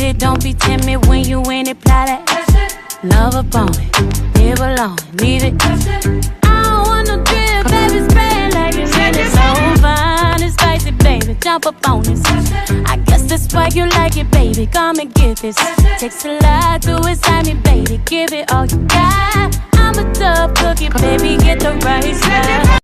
it, don't be timid when you in it, apply that. Love upon it, live alone, leave it. I don't want no drip, baby, spray it like it's really so fine and spicy, baby, jump up on this. I guess that's why you like it, baby, come and get this. Takes a lot to excite me, baby, give it all you got. I'm a tough cookie, baby, get the right stuff.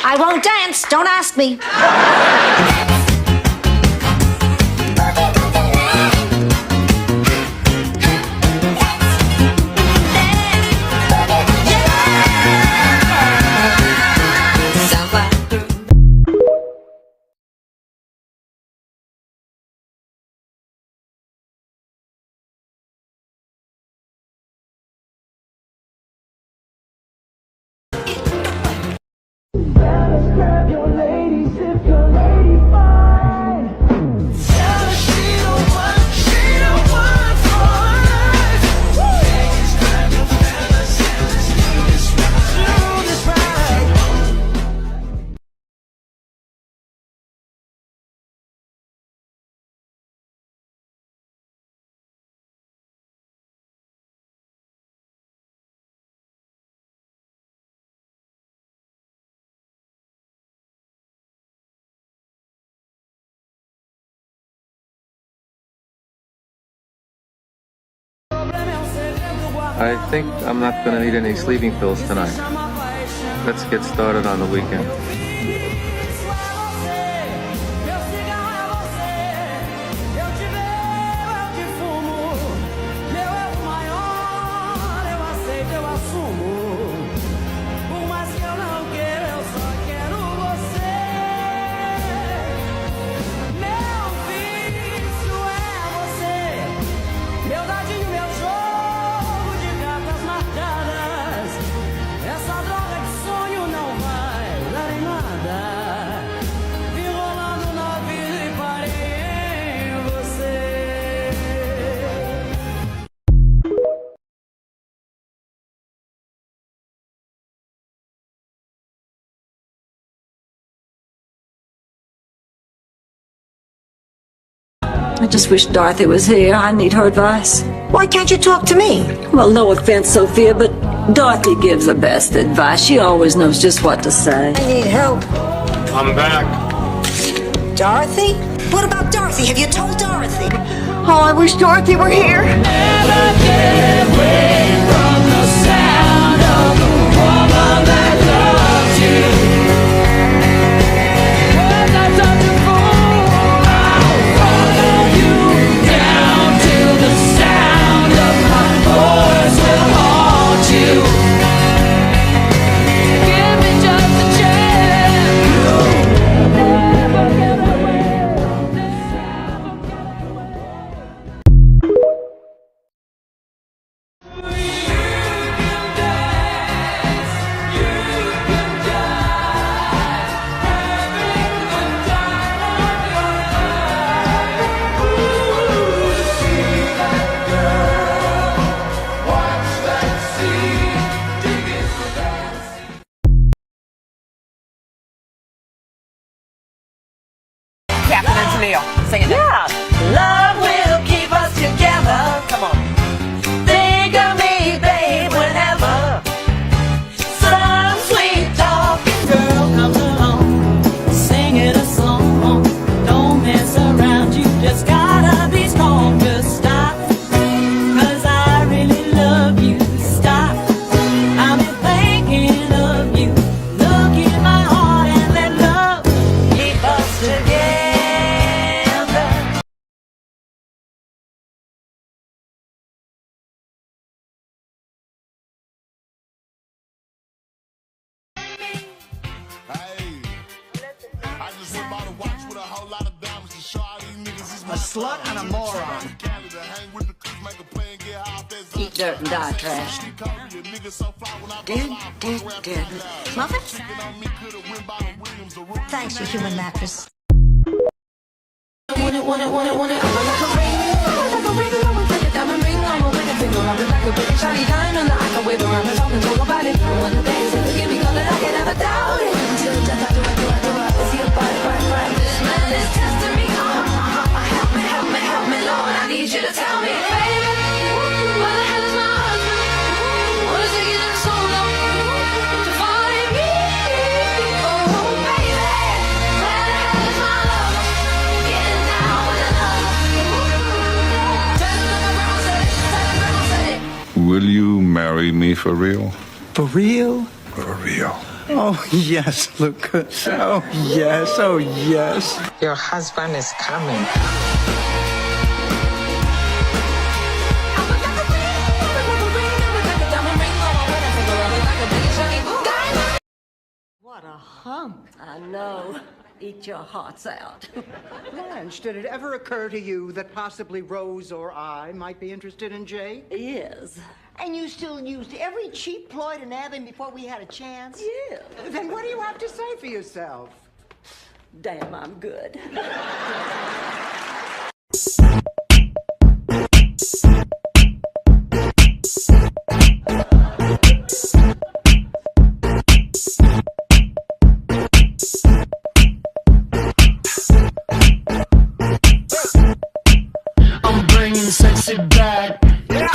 I won't dance, don't ask me. I think I'm not going to need any sleeping pills tonight. Let's get started on the weekend. I just wish Dorothy was here. I need her advice. Why can't you talk to me? Well, no offense, Sophia, but Dorothy gives the best advice. She always knows just what to say. I need help. I'm back. Dorothy? What about Dorothy? Have you told Dorothy? Oh, I wish Dorothy were here. Never get away from the sound of the woman that loves you. A slut and a moron. Eat dirt and die trash. Dead. Muffins? Thanks, you human mattress. Want it, want it, want it, want it. I want like a ring. Like a ring, I want like a diamond ring. I'm a winner, finger on it like a big shiny diamond. I can wave around and talk and talk about it. I want the things that give me color, I can never doubt it. Until death, I do it. See a body, right. This man is testing me. Help me, Lord. I need you to tell me, baby, where the hell is my husband? What is taking him so long to find me? Oh, baby, where the hell is my love? Getting down with another. Tell him grandma said it. Will you marry me for real? For real? For real. Oh, yes, Lucas. Oh, yes. Your husband is coming. What a hump. I know. Eat your hearts out. Blanche, did it ever occur to you that possibly Rose or I might be interested in Jay? Yes. And you still used every cheap ploy to nab him before we had a chance? Yeah. Then what do you have to say for yourself? Damn, I'm good. I'm bringing sexy back. Yeah.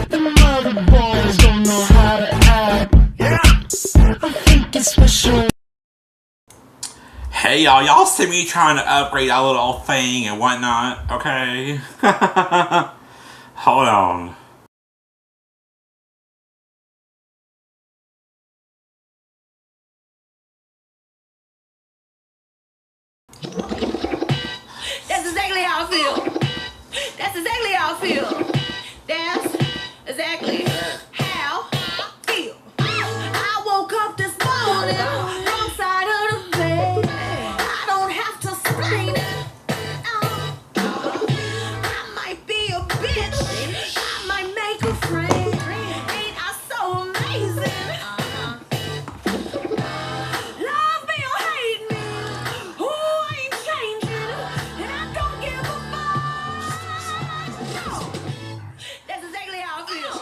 The mother boys don't know how to act. Yeah. I think it's special. Hey y'all see me trying to upgrade our little thing and whatnot, okay? Hold on. That's exactly how I feel. That's exactly how I feel. That's exactly how I feel. I woke up this morning, wrong side of the bed. I don't have to explain it. I might be a bitch. I might make a friend. Ain't I so amazing? Love me or hate me. Ooh, I ain't changing. And I don't give a fuck. No. That's exactly how I feel.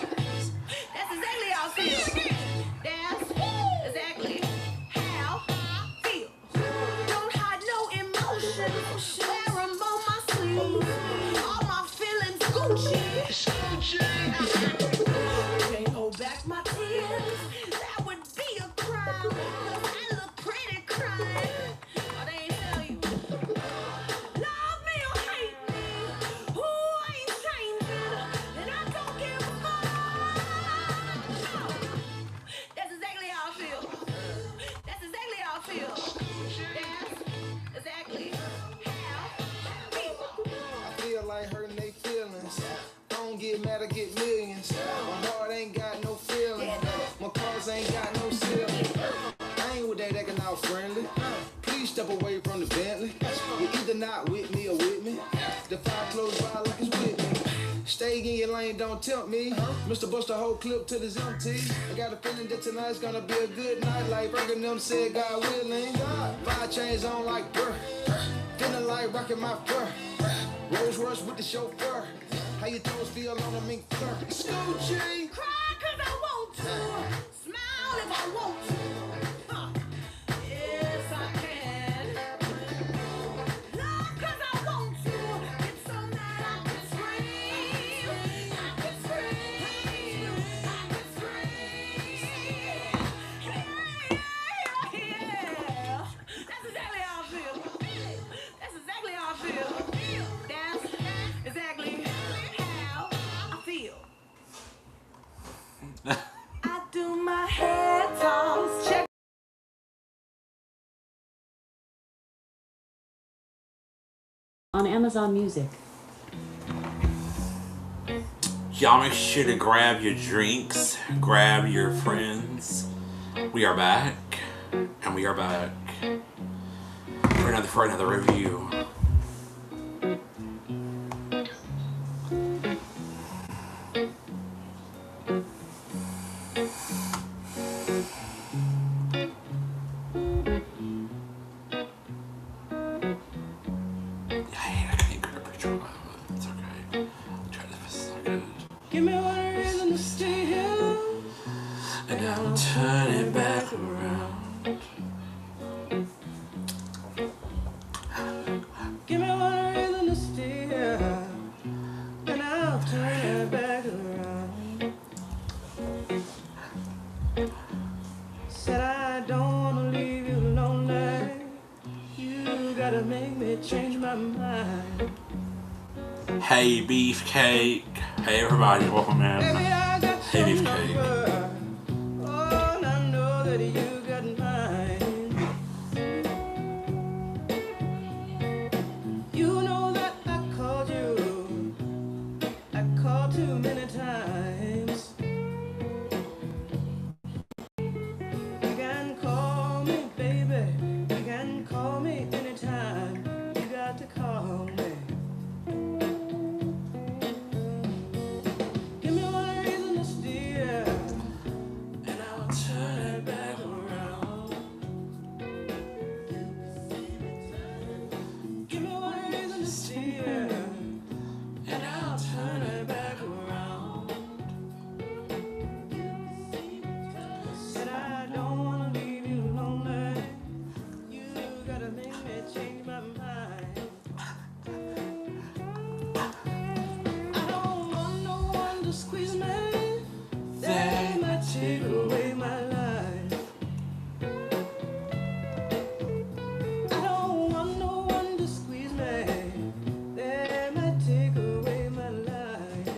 That's exactly how I feel. That's exactly how I feel. Don't hide no emotions. Wear 'em on my sleeve. All my feelings Gucci. Can't hold back my tears. That would be a crime. I look pretty crying. Oh, they ain't tell you. Love me or hate me. Ooh, I ain't changing. And I don't give a fuck. No. That's exactly how I feel. That's exactly how I feel. That's exactly how I feel. I feel like hurting they feelings. Don't get mad, I get millions. My heart ain't got no feeling. My cars ain't got no ceiling. I ain't with that acting out friendly. Please step away from the Bentley. You're either not with me or with me. The fire close by like it's with me. Stay in your lane, don't tempt me. Mr. Bust the whole clip till it's empty. I got a feeling that tonight's gonna be a good night. Like Bergen them said, God willing. 5 chains on like brr. Feeling like rocking my fur. Rolls Royce with the chauffeur. How your toes feel on a mink fur. Scoochie. Cry 'cause I want to. Smile if I want to. Huh. Yes, I can. Love 'cause I want to. Get so mad I can scream. I can scream. I can scream. Yeah. That's exactly how I feel. That's exactly how I feel. That's exactly how I feel. I do my head toss, check. On Amazon Music. Y'all make sure to grab your drinks, grab your friends. We are back, and we are back for another review. Give me one reason to stay here, and I'll turn it back around. Give me one reason to stay here, and I'll turn it back around. Said I don't wanna leave you lonely. You gotta make me change my mind. Hey Beefcake. Hey everybody, welcome in. Hey Beefcake. Oh, and I know that you got mine. You know that I called you. I called too many times. You can call me, baby. You can call me anytime. You got to call me. Give me one reason to steer, and I'll turn it back around. Give me one reason to steer, and I'll turn it back around. Said I don't wanna leave you lonely. You gotta make me change my mind. I don't want no one to squeeze me. They might take away my life. I don't want no one to squeeze me. They might take away my life.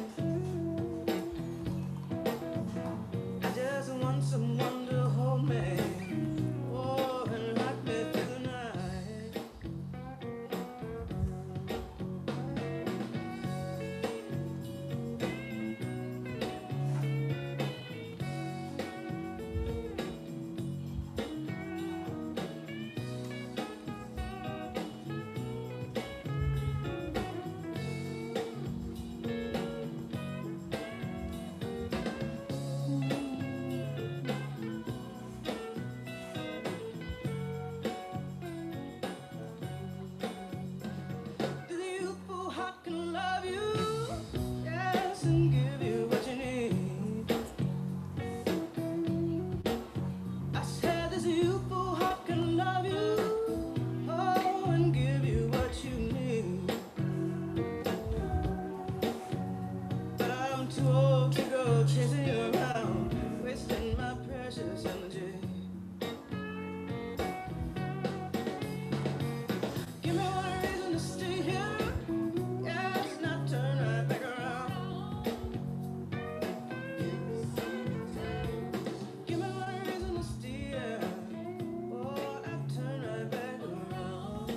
I just want someone to hold me. Oh, and rock me through the night. The youthful heart can love you, yes, and give you what you need. I said this youthful heart can love you, oh, and give you what you need. But I'm too old to go chasing you around, wasting my precious energy. Give me one reason to stay here, yes, not turn right back around. Give me one reason to stay here, oh, not turn right back around.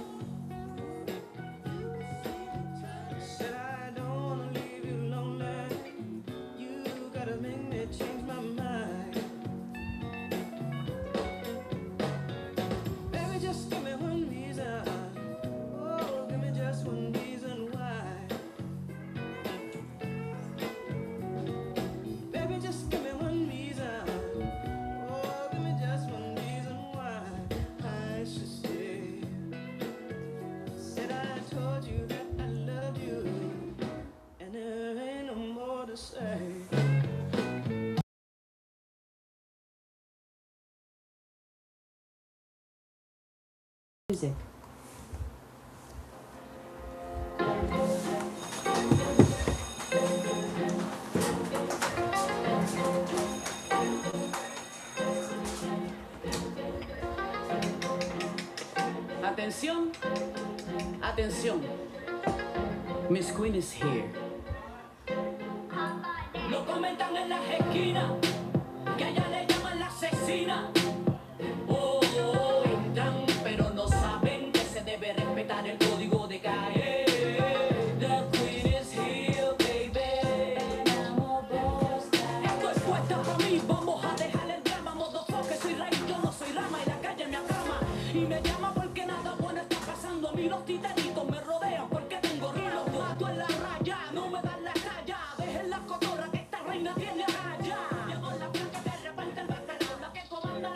Said I don't wanna leave you lonely. You gotta make me change my mind. Baby, just give me one reason. Oh, give me just one reason why. Baby, just give me one reason. Oh, give me just one reason why I should stay. Said I told you that I loved you, and there ain't no more to say. Music. Atención, atención. Miss Queen is here. Lo comentan en las esquinas, que allá le llaman la asesina. Oh, oh, entran, pero no saben que se debe respetar el código de caer. The Queen is here, baby. Esto es puesta para mí, vamos a dejar el drama. Motherfucker, soy raíz, yo no soy rama, y la calle me acama. Y me llama porque nada bueno está pasando a mí. Los titanitos me rodean porque tengo rulos. Mato en la raya, no me dan la talla. Dejen la cotorra que esta reina tiene raya. Llegó la placa de repente el bacalao, la que comanda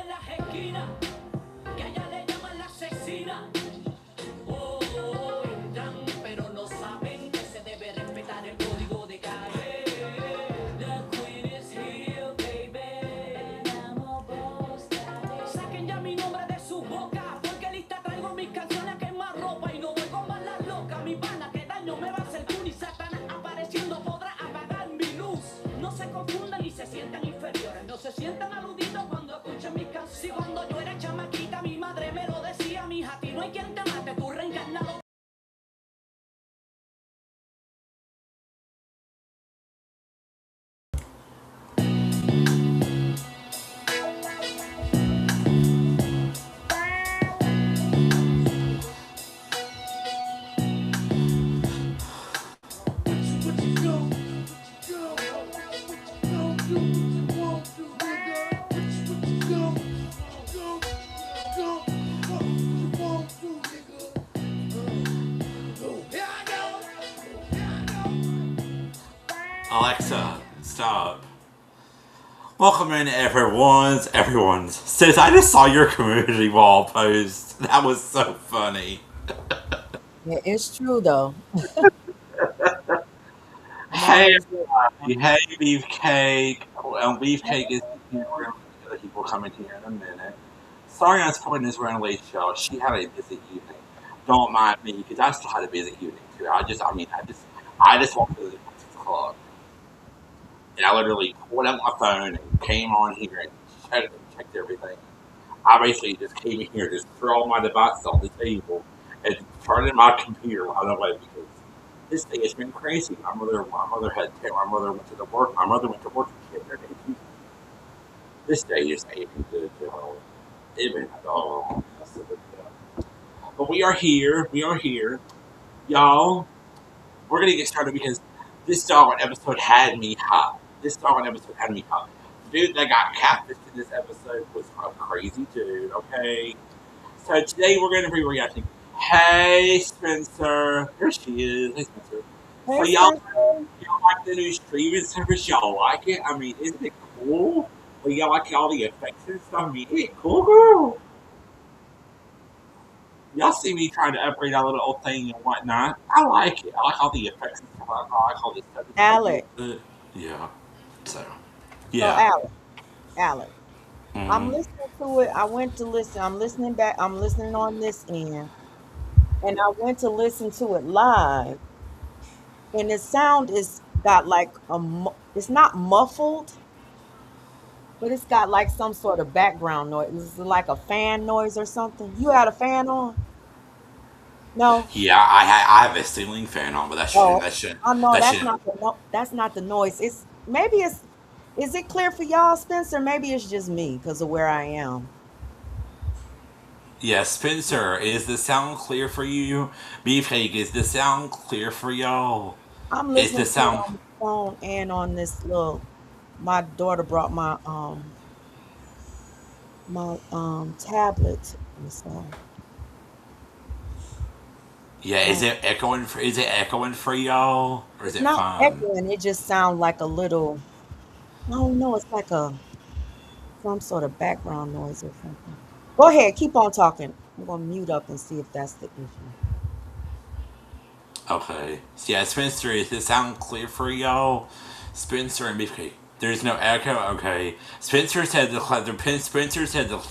en las esquinas, que allá le llaman la asesina. Oh, entran, pero no saben que se debe respetar el código de calle. The queen is here, baby. Saquen ya mi nombre de su boca, porque lista traigo mis canciones a quemar ropa y no voy con balas locas. Mi pana, que daño me va a hacer tú, ni Satanás apareciendo podrá apagar mi luz. No se confundan y se sientan inferiores, no se sientan aludidos cuando escuchen mis canciones. Si cuando yo era chamaquita mi madre me lo decía, mija, a ti no hay quien te mate, tú reencarnado. Alexa, stop. Welcome in, everyone's. Sis, I just saw your community wall post. That was so funny. Yeah, it's true though. Hey, everybody. Hey, Beefcake. Beefcake is here. We're going to get other people coming here in a minute. Sorry Unspoken is running late, y'all. She had a busy evening. Don't mind me, because I still had a busy evening, too. I just walked to the 6 o'clock. And I literally pulled out my phone and came on here and checked everything. I basically just came in here, just threw all my devices on the table and turned in my computer while I went because this thing has been crazy. My mother went to work. My mother went to work and she had their day. This day just ain't been good. It's been all. But we are here. Y'all, we're going to get started because this doggone episode had me hot. The dude that got catfished in this episode was a crazy dude, okay? So today we're going to be reacting. Hey, Spencer. Here she is. Hey, Spencer. Hey, So y'all like the new streaming service? Y'all like it? I mean, isn't it cool? Well, y'all like all the effects and stuff? I mean, isn't it cool, girl? Y'all see me trying to upgrade our little old thing and whatnot. I like it. I like all the effects and stuff. I like all this stuff. Alec. Yeah. So, So yeah. Alec. I'm listening to it. I went to listen. I'm listening back. I'm listening on this end. And I went to listen to it live. And the sound is got like it's not muffled, but it's got like some sort of background noise. It's like a fan noise or something. You had a fan on? No. Yeah, I have a ceiling fan on, but that Oh, shouldn't. I know That that's shouldn't. not the that's not the noise. It's maybe it's is it clear for y'all, Spencer? Maybe it's just me because of where I am. Yeah, Spencer, is the sound clear for you? Beefcake, is the sound clear for y'all? I'm Is listening the to it sound? on the phone and on this little. My daughter brought my tablet, and so Yeah, is um, it echoing? Is it echoing for y'all, or is it's it not fine? echoing. It just sounds like a little. I don't know. It's like some sort of background noise or something. Go ahead, keep on talking. I'm gonna mute up and see if that's the issue. Okay. So yeah, Spencer, is the sound clear for y'all? Spencer and Beefcake. There's no echo. Okay. Spencer said the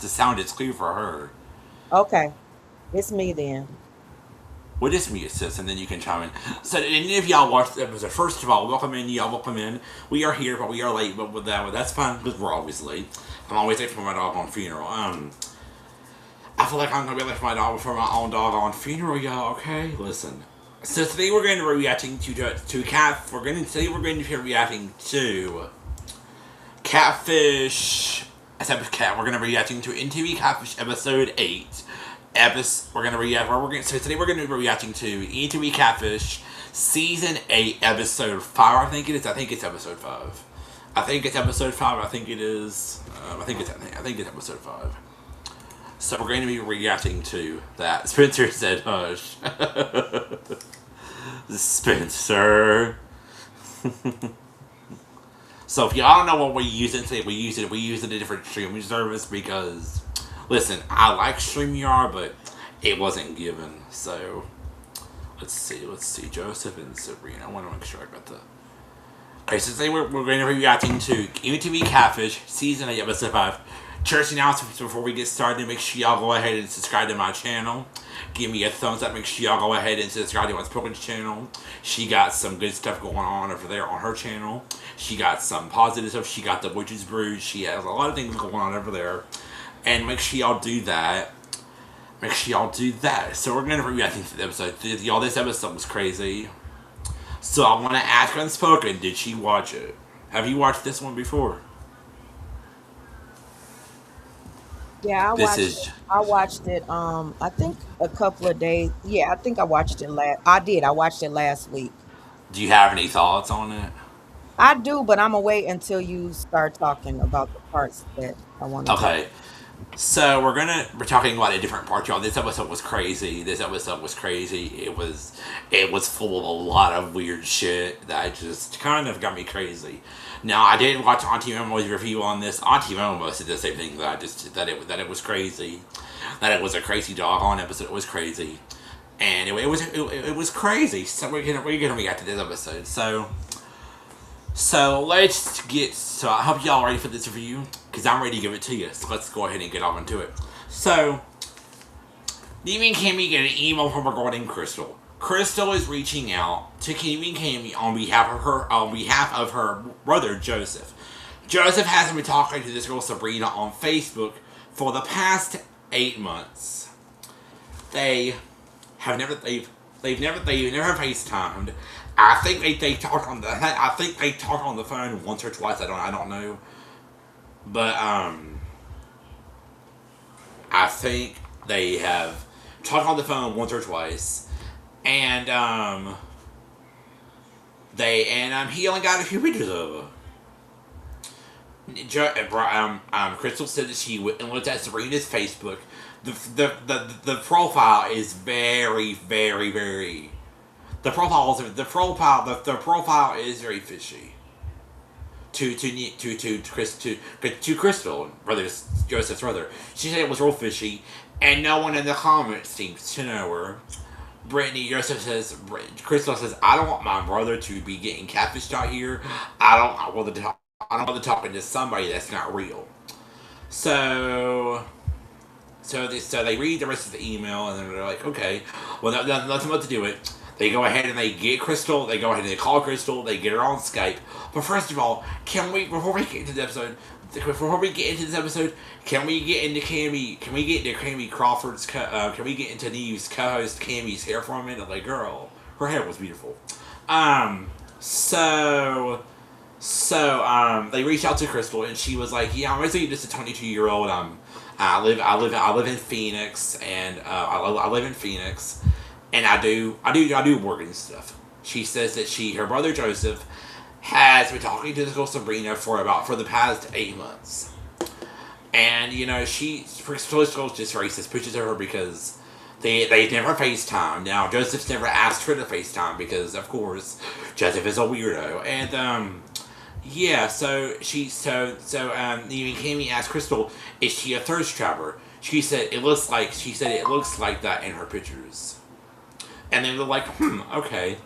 sound is clear for her. Okay, it's me then. What is mute, sis? And then you can chime in. So, did any of y'all watch the episode? First of all, welcome in, y'all. Welcome in. We are here, but we are late. But that's fine because we're always late. I'm always late for my doggone funeral. I feel like I'm gonna be late for my own doggone funeral, y'all. Okay, listen. So today we're going to be reacting to cat. We're going to be reacting to Catfish. We're going to be reacting to NTV Catfish episode 8. So today we're going to be reacting to NTV Catfish season 8 episode 5. I think it is. I think it's episode 5. I think it's episode 5. I think it is. I think it's episode 5. So we're going to be reacting to that. Spencer said, "Hush." Spencer. So if y'all don't know what we're using today, we use a different streaming service because, listen, I like StreamYard, but it wasn't given. So let's see, Joesph and Sabrina. I want to make sure I got the. Okay, so today we're going to be reacting to MTV Catfish Season 8, Episode 5. Church announcements before we get started. Make sure y'all go ahead and subscribe to my channel. Give me a thumbs up. Make sure y'all go ahead and subscribe to Unspoken's channel. She got some good stuff going on over there on her channel. She got some positive stuff. She got the Witch's Brew. She has a lot of things going on over there. And make sure y'all do that. So we're going to be reacting to the episode. Y'all, this episode was crazy. So I want to ask Unspoken, did she watch it? Have you watched this one before? Yeah, I watched it. I think a couple of days. Yeah, I think I watched it I watched it last week. Do you have any thoughts on it? I do, but I'm gonna wait until you start talking about the parts that I want to. Okay. So we're talking about a different part, y'all. This episode was crazy. It was full of a lot of weird shit that just kind of got me crazy. Now I did watch Auntie Momo's review on this. Auntie Momo said the same thing that it was crazy, that it was a crazy doggone episode. It was crazy, and it was crazy. So we're gonna react to this episode. So let's get. So I hope y'all ready for this review because I'm ready to give it to you. So let's go ahead and get off into it. So, Neve and Cammy get an email from regarding Crystal. Crystal is reaching out to Neve and Cammy on behalf of her brother Joesph. Joesph has been talking to this girl Sabrina on Facebook for the past 8 months. They've never FaceTimed. I think they talked on the phone once or twice. I don't know, but I think they have talked on the phone once or twice, and he only got a few pictures of her. Crystal said that she went and looked at Sabrina's Facebook. The profile is very, very, very. The profile is very fishy. To Crystal, Joseph's brother. She said it was real fishy, and no one in the comments seems to know her. Crystal says, I don't want my brother to be getting catfished out here. I don't want to talking to somebody that's not real. So they read the rest of the email, and then they're like, okay, well, nothing but to do it. They go ahead and they get Crystal. They go ahead and they call Crystal. They get her on Skype. But first of all, before we get into this episode, can we get into Cammy Crawford's? Can we get into Neve's co-host Cammy's hair for a minute? Like, girl, her hair was beautiful. They reached out to Crystal, and she was like, "Yeah, I'm basically just a 22-year-old. I live in Phoenix, and I live in Phoenix." And I do work and stuff. She says that her brother Joesph has been talking to this girl Sabrina for the past 8 months. And, Crystal's just very suspicious of her because they've never FaceTimed. Now, Joseph's never asked her to FaceTime because, of course, Joesph is a weirdo. And, Neve and Cammy asked Crystal, is she a thirst trapper? She said it looks like that in her pictures. And then they're like, okay.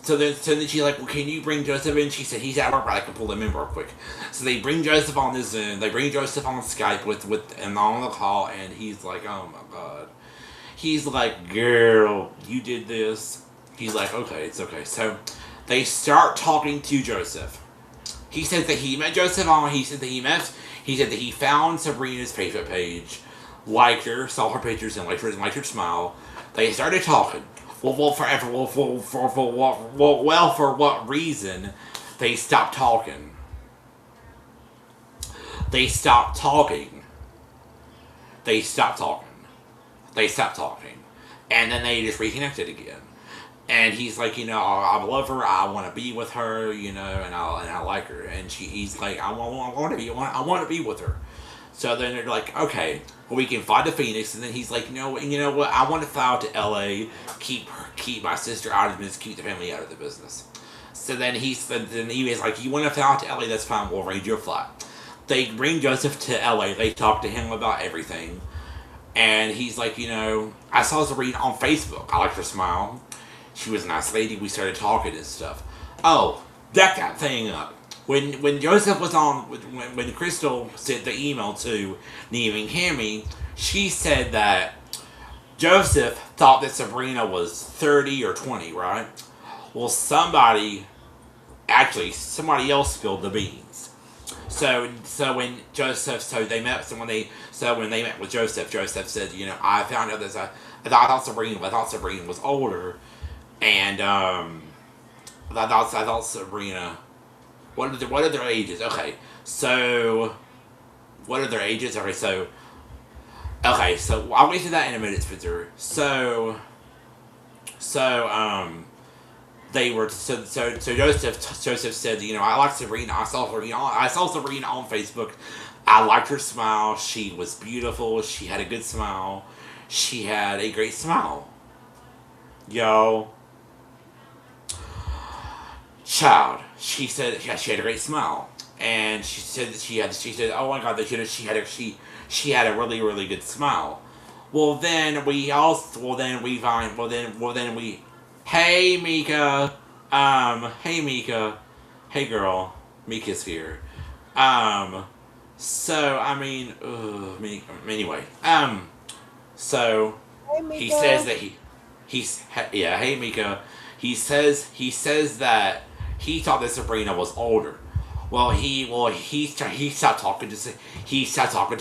So then she's like, well, can you bring Joesph in? She said, he's at work, but I can pull him in real quick. So they bring Joesph on the Zoom. They bring Joesph on Skype and on the call, and he's like, oh my God. He's like, girl, you did this. He's like, okay, it's okay. So they start talking to Joesph. He said that he met Joesph on. He said that he found Sabrina's Facebook page, liked her, saw her pictures, and liked her smile. They started talking. For what reason they stopped talking? They stopped talking. And then they just reconnected again. And he's like, I love her, I want to be with her, and I like her. And he's like, I want to be with her. So then they're like, okay, well, we can fly to Phoenix. And then he's like, you know what? I want to fly out to LA, keep my sister out of the business, keep the family out of the business. So then he was like, you want to fly out to LA, that's fine, we'll arrange your flight. They bring Joesph to LA, they talk to him about everything. And he's like, I saw Sabrina on Facebook. I liked her smile. She was a nice lady. We started talking and stuff. Oh, that thing up. When Joesph was on, when Crystal sent the email to Neve and Cammy, she said that Joesph thought that Sabrina was 30 or 20, right? Well, somebody else spilled the beans. So when they met with Joesph, Joesph said, I found out that I thought Sabrina was older, and I thought Sabrina. What are their ages? Okay, so what are their ages? Okay, so I'll get to that in a minute, Spencer. So Joesph said, I like Sabrina. I saw Sabrina on Facebook. I liked her smile. She was beautiful. She had a good smile. She had a great smile. Yo. Child. She said she had a great smile. And she said oh my God, she had a really, really good smile. Hey Mika. Hey Mika. Hey girl. Mika's here. Anyway. So Hey, Mika. he says that hey Mika. He says that he thought that Sabrina was older. He stopped talking to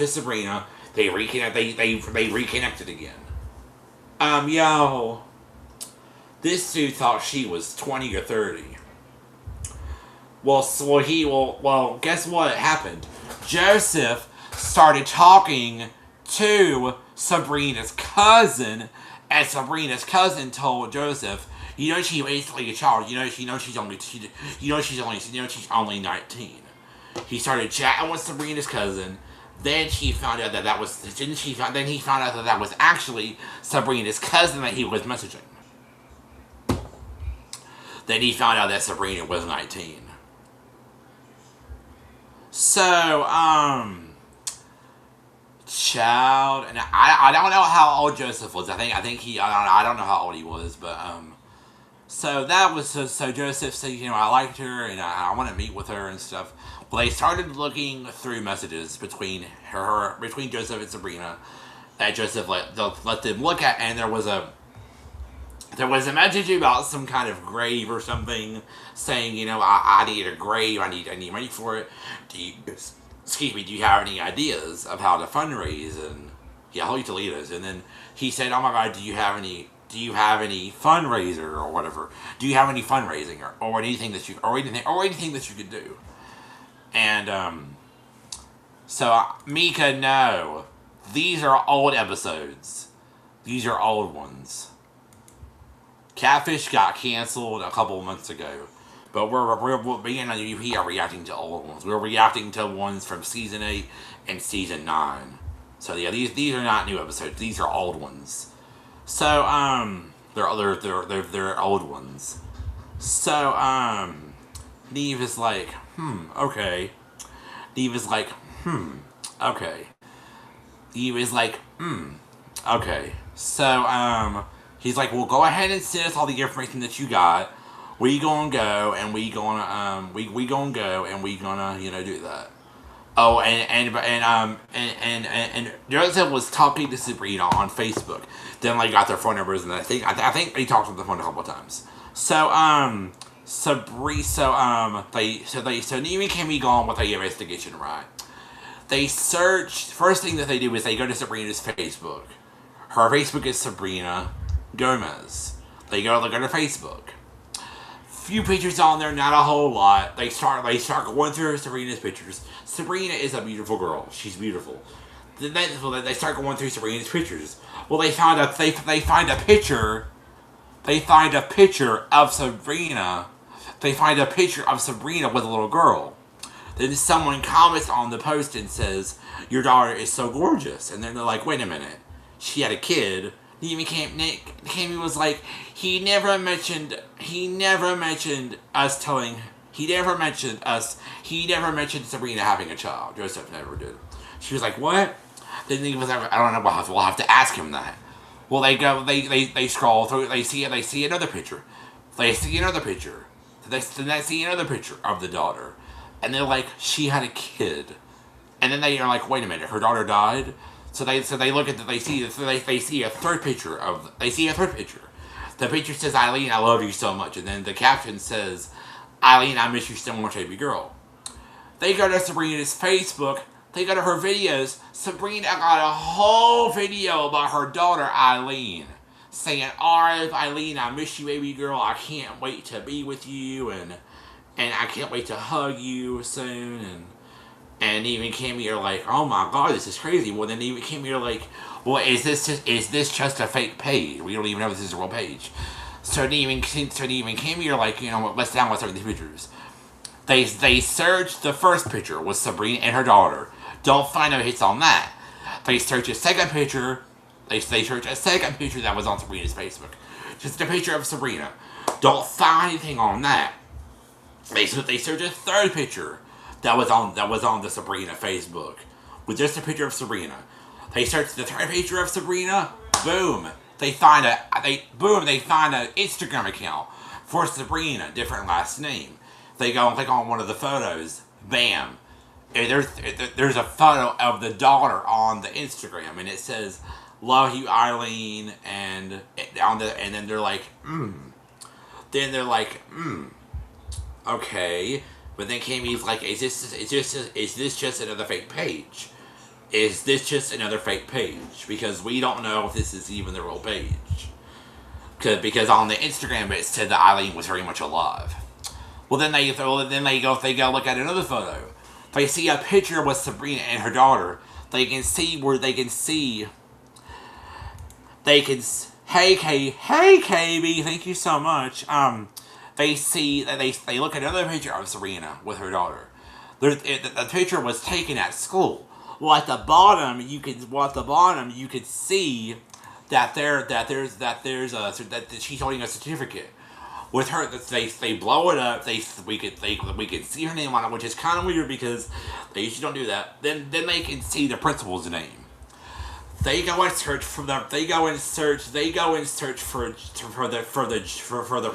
Sabrina. They reconnected again. Yo. This dude thought she was 20 or 30. Guess what happened? Joesph started talking to Sabrina's cousin, and Sabrina's cousin told Joesph, she's basically a child. She's only 19. He started chatting with Sabrina's cousin. Then he found out that was actually Sabrina's cousin that he was messaging. Then he found out that Sabrina was 19. So, child, and I don't know how old Joesph was. I don't know how old he was, but so that was so Joesph said, I liked her and I want to meet with her and stuff. Well, they started looking through messages between Joesph and Sabrina that Joesph let them look at, and there was a message about some kind of grave or something, saying, I need a grave, I need money for it. Do you have any ideas of how to fundraise? And holy Toledo's. And then he said, oh my God, do you have any fundraiser or whatever? Do you have any fundraising or anything that you could do? And so Mika, no, these are old episodes. These are old ones. Catfish got canceled a couple of months ago, but we're being on UP are reacting to old ones. We're reacting to ones from season 8 and season 9. So yeah, these are not new episodes. These are old ones. So they're old ones. So Neve is like, okay. Neve is like, okay. Neve is like, okay. So he's like, well, go ahead and send us all the information that you got. We gonna go and we gonna do that. Oh, and Joesph was talking to Sabrina on Facebook. Then they got their phone numbers, and I think they talked on the phone a couple of times. So Neve and Cammy go on with the investigation, right? They search. First thing that they do is they go to Sabrina's Facebook. Her Facebook is Sabrina Gomez. They go to Facebook. Few pictures on there, not a whole lot. They start going through Sabrina's pictures. Sabrina is a beautiful girl. She's beautiful. Then they start going through Sabrina's pictures. Well, they find a picture. They find a picture of Sabrina. They find a picture of Sabrina with a little girl. Then someone comments on the post and says, "Your daughter is so gorgeous." And then they're like, "Wait a minute. She had a kid. Even Cammy was like, he never mentioned Sabrina having a child. Joesph never did. She was like, what? Then he was like, I don't know, we'll have to ask him that. Well, they scroll through, they see another picture. They see another picture of the daughter. And they're like, she had a kid. And then they are like, wait a minute, her daughter died? So they look at they see a third picture. The picture says, Eileen, I love you so much. And then the caption says, Eileen, I miss you so much, baby girl. They go to Sabrina's Facebook. They go to her videos. Sabrina got a whole video about her daughter, Eileen. Saying, Eileen, I miss you, baby girl. I can't wait to be with you. And I can't wait to hug you soon. And even Cammy are like, oh my god, this is crazy. Well, then even Cammy are like, well, is this just a fake page? We don't even know if this is a real page. So even Cammy are like, you know what, let's start these pictures. They search the first picture with Sabrina and her daughter. Don't find no hits on that. They search a second picture. They search a second picture that was on Sabrina's Facebook. Just a picture of Sabrina. Don't find anything on that. They search a third picture that was on the Sabrina Facebook with just a picture of Sabrina. They search the third picture of Sabrina. Boom. They find an Instagram account for Sabrina, different last name. They go and click on one of the photos. Bam. And there's a photo of the daughter on the Instagram, and it says, "Love you, Eileen," and then they're like, okay. But then Cammy's like, is this just another fake page? Is this just another fake page? Because we don't know if this is even the real page. Because on the Instagram it said that Eileen was very much alive. Well, then they go look at another photo. They see a picture with Sabrina and her daughter. Hey KB, thank you so much. They look at another picture of Sabrina with her daughter. The picture was taken at school. Well, at the bottom you could see that she's holding a certificate with her. They blow it up. We can see her name on it, which is kind of weird because they usually don't do that. Then they can see the principal's name. They go and search for the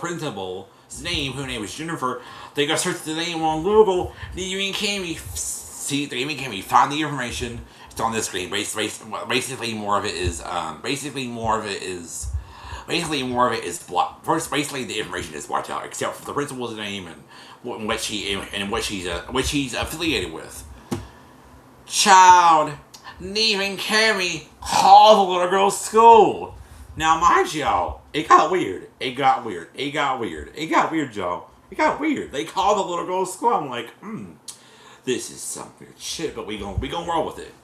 principal's name, whose name was Jennifer. They go search the name on Google. They can't find the information. It's on the screen. Basically, more of it is blocked. First, basically, the information is blocked out, except for the principal's name and what she's affiliated with. Child. Even Cammy called the little girl's school. Now, mind y'all, it got weird, y'all. It got weird. They called the little girl's school. I'm like, this is some weird shit, but we gonna roll with it.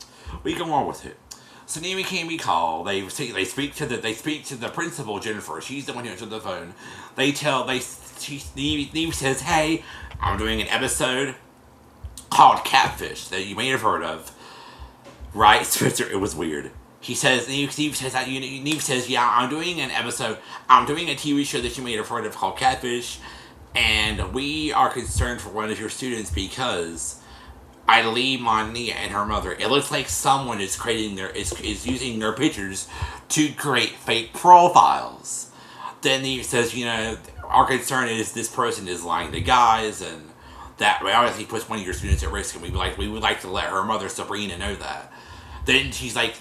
So Neve Cammy call. They speak to the principal, Jennifer. She's the one who answered the phone. Neve says, "Hey, I'm doing an episode called CATFISH that you may have heard of." Right, Spencer, it was weird. Neve says, yeah, I'm doing a TV show that you may have heard of called CATFISH, and we are concerned for one of your students because Eileen Monia and her mother, it looks like someone is using their pictures to create fake profiles. Then Neve says, our concern is this person is lying to guys, and that obviously puts one of your students at risk, and we would like to let her mother, Sabrina, know that. Then she's like,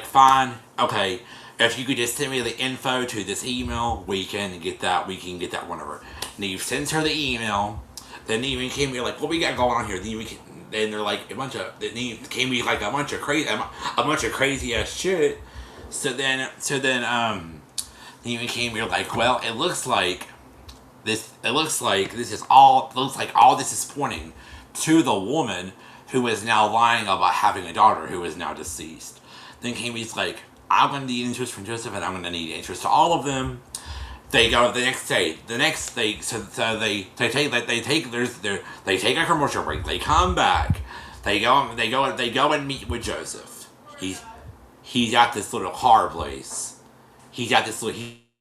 fine, okay, if you could just send me the info to this email, we can get that whenever. Neve sends her the email. Then Neve and Cammy are like, what we got going on here? Then they're like, Neve came me like a bunch of crazy ass shit. So then Neve and Cammy are like, well, it looks like all this is pointing to the woman who is now lying about having a daughter who is now deceased. Then Cammy's like, I'm going to need interest from Joesph, and I'm going to need interest to all of them. They go the next day. So they take a commercial break. They come back. They go and meet with Joesph. He's at this little car place. He's at this.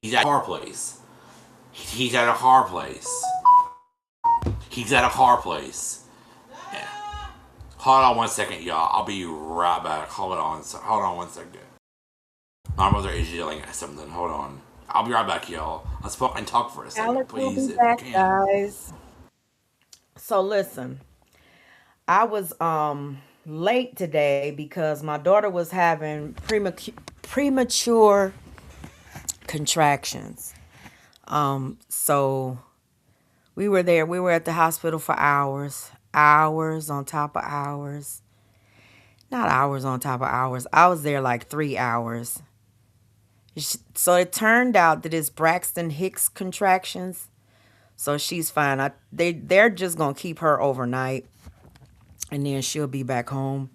He's at a car place. He's at a car place. He's at a car place. Yeah. Hold on 1 second, y'all. I'll be right back. Hold on 1 second. My mother is yelling at something. Hold on. I'll be right back, y'all. Unspoken, talk for a second, Alec will please, be if back, you can. guys. So listen, I was late today because my daughter was having premature contractions. So we were there. We were at the hospital for hours on top of hours. Not hours on top of hours. I was there like 3 hours. So it turned out that it's Braxton Hicks contractions. So she's fine. They're just gonna keep her overnight, and then she'll be back home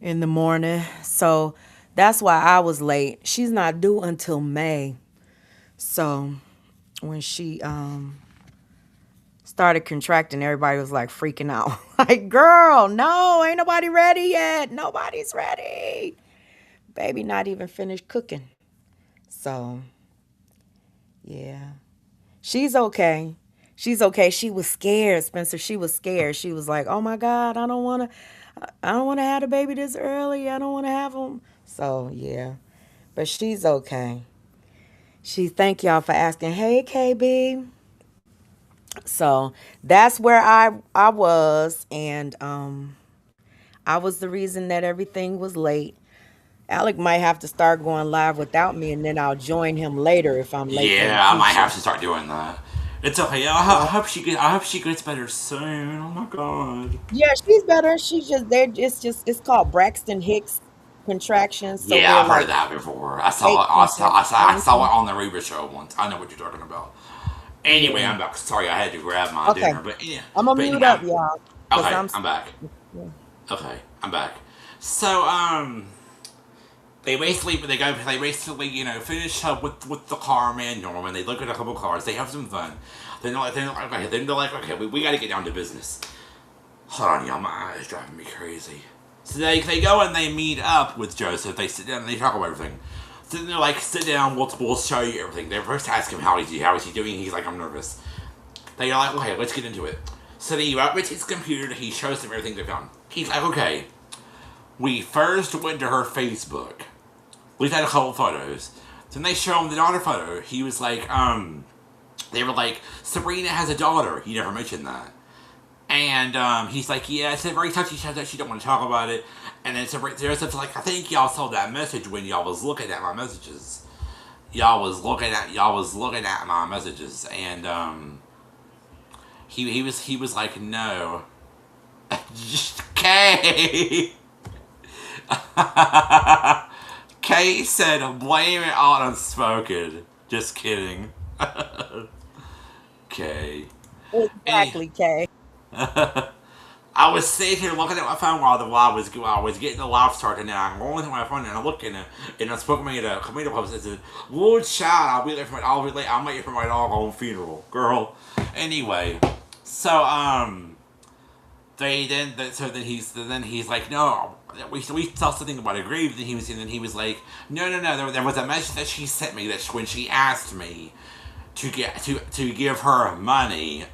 in the morning. So that's why I was late. She's not due until May. So when she started contracting, everybody was like freaking out. Like, girl, no, ain't nobody ready yet. Nobody's ready. Baby not even finished cooking. So yeah. She's okay. She's okay. She was scared, Spencer. She was scared. She was like, "Oh my God, I don't want to have a baby this early. I don't want to have him." So, yeah. But she's okay. Thank y'all for asking. Hey, KB. So, that's where I was, and I was the reason that everything was late. Alec might have to start going live without me, and then I'll join him later if I'm late for the Yeah, I might have future. to start doing that. It's okay. I hope she gets better soon. Oh my god. Yeah, she's better. She's just there. It's called Braxton Hicks contractions. So Yeah, they're I've heard of like that before. fake I saw it contractions. on the Reba show once. I know what you're talking about. Anyway, Yeah. I'm back. Sorry, I had to grab my Okay. dinner, but yeah. I'm gonna But mute anyway, up, y'all, because okay, I'm. I'm back. Yeah. Okay, I'm back. So they basically finish up with the carman Norman. They look at a couple cars. They have some fun. They're like okay, we got to get down to business. Hold on, y'all. My eye is driving me crazy. So they go and they meet up with Joesph. They sit down and they talk about everything. So then they're like, sit down, we'll show you everything. They first ask him how is he doing. He's like, I'm nervous. They're like, okay, let's get into it. So they open his computer. He shows them everything they've done. He's like, okay, we first went to her Facebook. We've had a couple photos. Then they show him the daughter photo. He was like, they were like, Sabrina has a daughter. He never mentioned that. And he's like, yeah, it's a very touchy subject. She don't want to talk about it. And then Joseph's like, I think y'all saw that message when y'all was looking at my messages. Y'all was looking at my messages. And he was like, no. Kay. Kay said, blame it on Unspoken. Just kidding. Kay. Exactly, Kay. I was sitting here looking at my phone while I was getting the live started, and I'm going through my phone and I'm looking at it, and Unspoken made a comedian post that said, "Lord child, I'll wait for my doggone funeral, girl." Anyway, so then he's like, no, we saw something about a grave. Then he was like, no, there was a message that she sent me that when she asked me to give her money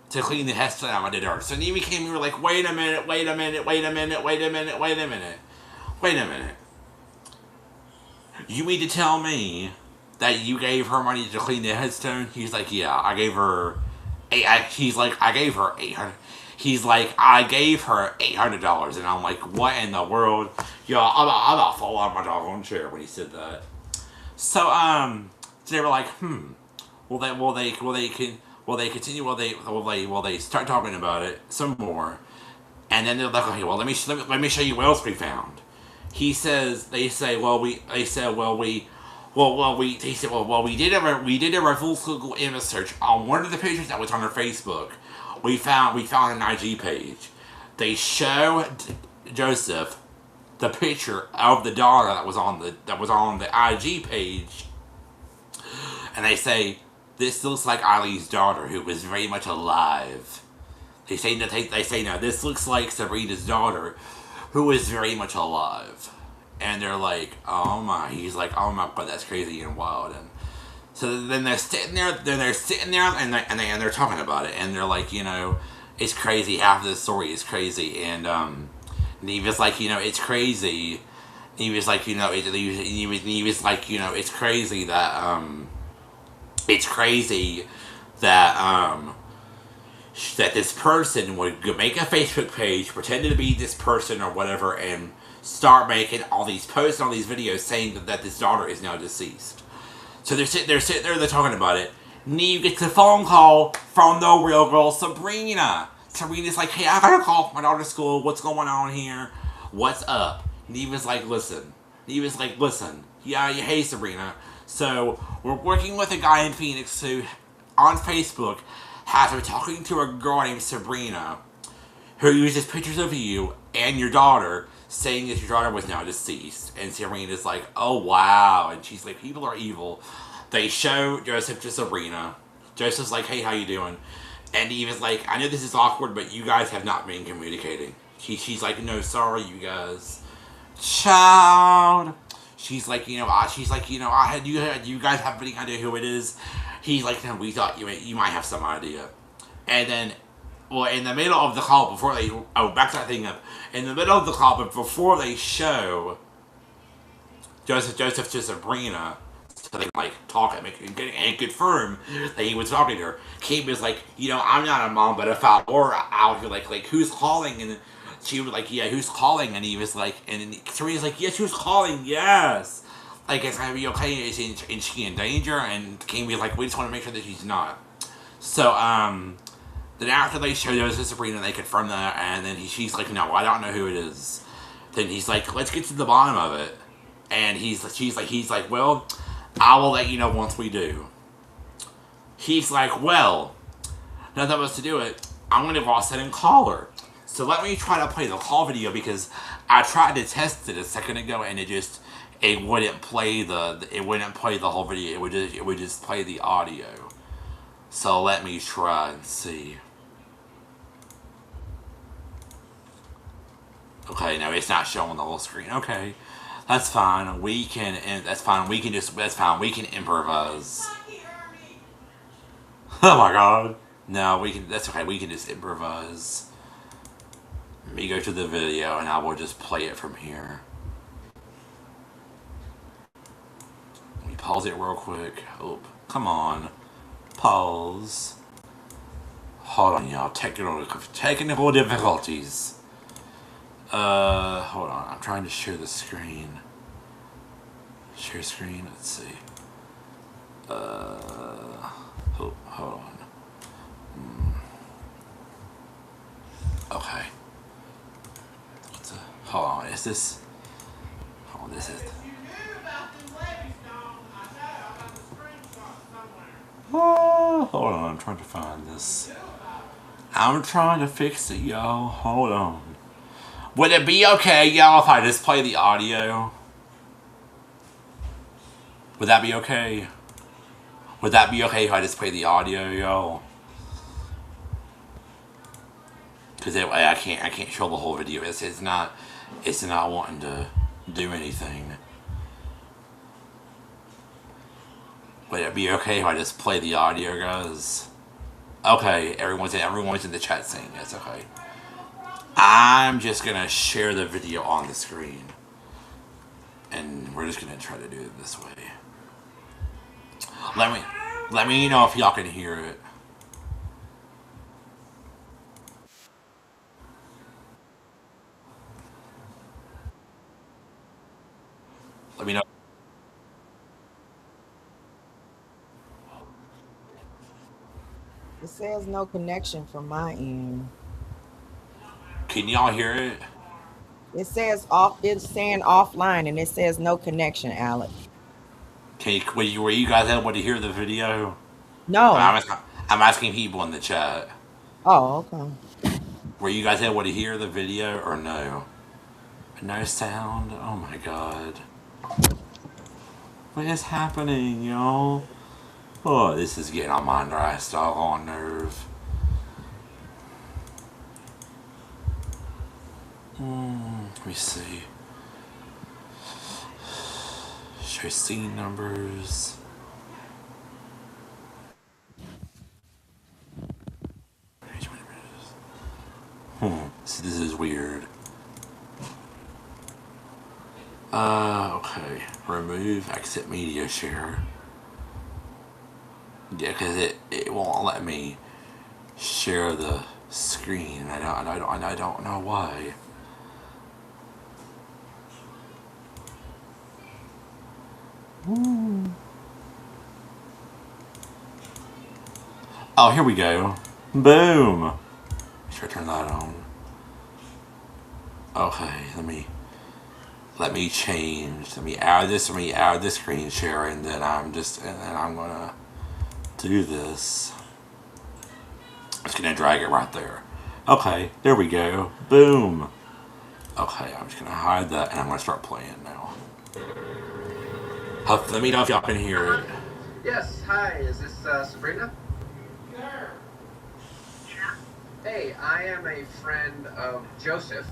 to clean the headstone out of my dead daughter. So then we were like, wait a minute. You mean to tell me that you gave her money to clean the headstone? He's like, yeah, I gave her I gave her $800. He's like, I gave her $800, and I'm like, what in the world? Yo, I'm about to fall out of my doggone chair when he said that. So they were like, will they start talking about it some more, and then they're like, okay, well let me show you what else we found. They said, we did a reverse Google image search on one of the pictures that was on her Facebook. We found an IG page. They showed Joesph the picture of the daughter that was on the IG page, and they say, this looks like Eileen's daughter, who was very much alive. They say no, this looks like Sabrina's daughter, who is very much alive. And they're like, oh my, he's like, oh my god, that's crazy and wild. And so then they're sitting there, and they're talking about it, and they're like, you know, it's crazy. Half of the story is crazy, and he was like, you know, it's crazy. He was like, you know, he was like, you know, it's crazy that that this person would make a Facebook page, pretending to be this person or whatever, and start making all these posts and all these videos saying that this daughter is now deceased. So they're sitting there, they're talking about it. Neve gets a phone call from the real girl, Sabrina. Sabrina's like, hey, I gotta call my daughter's school. What's going on here? What's up? Neve is like, listen. Yeah, hey, Sabrina. So we're working with a guy in Phoenix who, on Facebook, has been talking to a girl named Sabrina, who uses pictures of you and your daughter, saying that your daughter was now deceased. And Sabrina's like, oh wow. And she's like, people are evil. They show Joesph to Sabrina. Joseph's like, hey, how you doing? And Eva's like, I know this is awkward, but you guys have not been communicating. She's like, no, sorry, you guys. Child. She's like, you you guys have any idea who it is? He's like, no, we thought you might have some idea. And then, well, in the middle of the call, before they, back that thing up. In the middle of the call, but before they show Joesph to Sabrina, so they can, like, talk and confirm that he was talking to her, Kate was like, you know, I'm not a mom, but if I were out here, like, who's calling? And she was like, yeah, who's calling? And he was like, and Serena's like, yes, who's calling? Yes. Like, it's gonna be okay. Is she in danger? And Kate was like, we just want to make sure that she's not. So, then after they show those to Sabrina, they confirm that, and then she's like, no, I don't know who it is. Then he's like, let's get to the bottom of it. And he's like, well, I will let you know once we do. He's like, well, now that was to do it, I'm going to go outside and call her. So let me try to play the call video, because I tried to test it a second ago, and it wouldn't play the whole video. It would just play the audio. So let me try and see. Okay, no, it's not showing the whole screen. Okay, that's fine. That's fine. We can improvise. Oh my god. No, that's okay. We can just improvise. Let me go to the video, and I will just play it from here. Let me pause it real quick. Oh, come on. Pause. Hold on, y'all. Technical difficulties. Hold on. I'm trying to share the screen. Share screen. Let's see. Hold on. Okay. Hold on. Is this? Hold on. This is. Oh, hold on. I'm trying to find this. I'm trying to fix it, y'all. Hold on. Would it be okay, y'all, if I just play the audio? Would that be okay? Would that be okay if I just play the audio, y'all? Because I can't show the whole video. It's not wanting to do anything. Would it be okay if I just play the audio, guys? Okay, everyone's in the chat saying it's okay. I'm just gonna share the video on the screen, and we're just gonna try to do it this way. Let me know if y'all can hear it. Let me know. It says no connection from my end. Can y'all hear it? It says off. It's saying offline, and it says no connection, Alec. Were you guys able to hear the video? No. I'm asking people in the chat. Oh, okay. Were you guys able to hear the video or no? No sound? Oh my god. What is happening, y'all? Oh, this is getting on my last doggone nerve. Let me see. Show scene numbers. So this is weird. Okay. Remove exit media share. Yeah, because it won't let me share the screen. I don't know why. Oh, here we go. Boom. Should I turn that on? Okay, let me change. Let me add this screen share, and then I'm gonna do this. I'm just gonna drag it right there. Okay, there we go. Boom. Okay, I'm just gonna hide that, and I'm gonna start playing now. Let me know if y'all can hear it. Yes, hi, is this Sabrina? Hey, I am a friend of Joesph,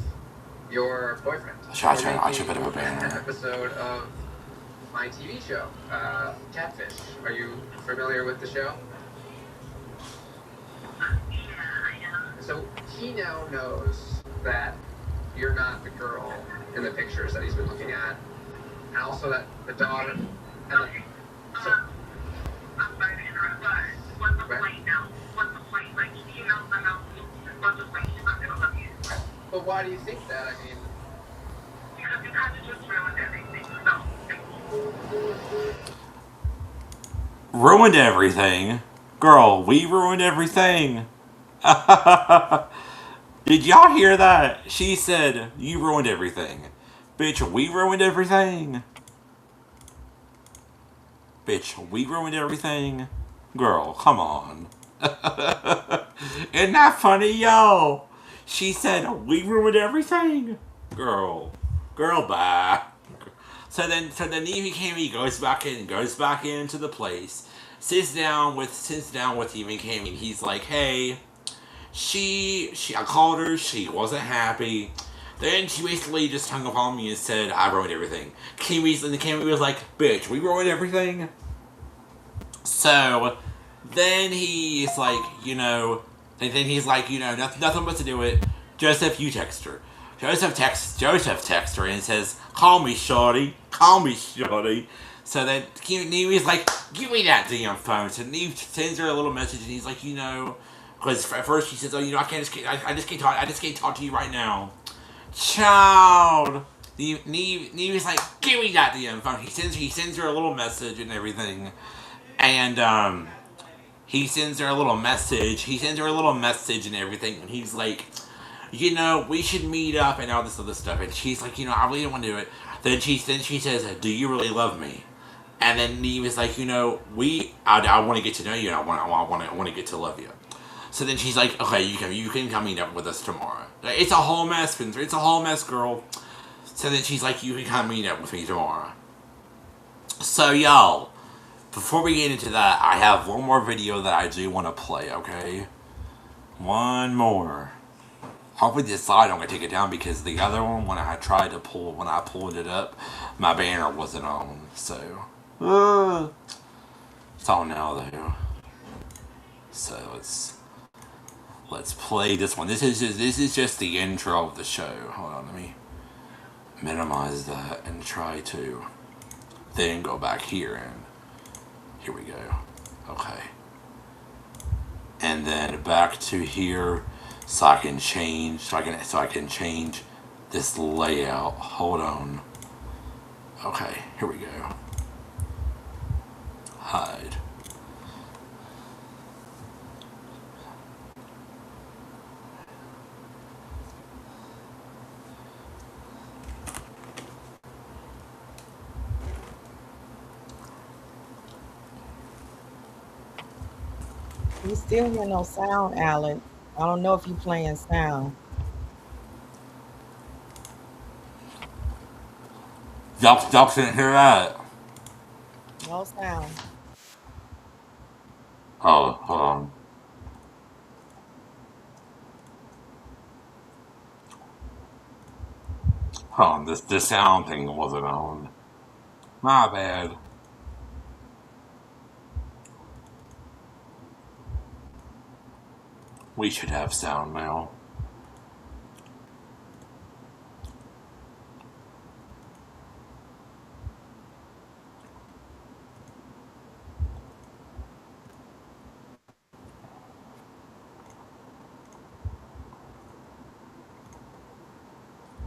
your boyfriend. I should put up a banner. An episode of my TV show, CATFISH. Are you familiar with the show? So he now knows that you're not the girl in the pictures that he's been looking at, and also that the daughter. And the, so, I'm sorry to interrupt, but what's the point now? What's the point? Like, he knows the house. What's the point? He's not gonna love you. But why do you think that? I mean, because you kind of just ruined everything. No. Ruined everything? Girl, we ruined everything. Did y'all hear that? She said, you ruined everything. Bitch, we ruined everything. Bitch, we ruined everything. Girl, come on. Isn't that funny, yo? She said, we ruined everything. Girl, bye. So then Evie Cammy goes back into the place, sits down with Evie Cammy. He's like, hey, I called her, she wasn't happy. Then she basically just hung up on me and said, I ruined everything. Cammy was like, bitch, we ruined everything? So, then he's like, nothing but to do it. Joesph, you text her. Joesph texts her and says, call me shorty. So then Neve's like, give me that damn phone. So Neve sends her a little message and he's like, because at first she says, oh, I just can't talk to you right now. Child. Neve is like, give me that damn phone. He sends her a little message and everything. And he sends her a little message and everything, and he's like, we should meet up and all this other stuff. And she's like, I really don't want to do it. Then she says, do you really love me? And then Neve is like, I want to get to know you, and I want to get to love you. So then she's like, okay, you can come meet up with us tomorrow. It's a whole mess, Spencer. It's a whole mess, girl. So then she's like, you can come meet up with me tomorrow. So y'all, before we get into that, I have one more video that I do want to play, okay? One more. Hopefully this side I'm going to take it down because the other one, when I pulled it up, my banner wasn't on, so. It's on now, though. So let's play this one. This is just the intro of the show. Hold on, let me minimize that and try to then go back here and here we go. Okay. And then back to here so I can change this layout. Hold on. Okay, here we go. Hide. We still hear no sound, Alec. I don't know if you playing sound. Y'all couldn't hear that. No sound. Oh, hold on. Hold on, this sound thing wasn't on. My bad. We should have sound now.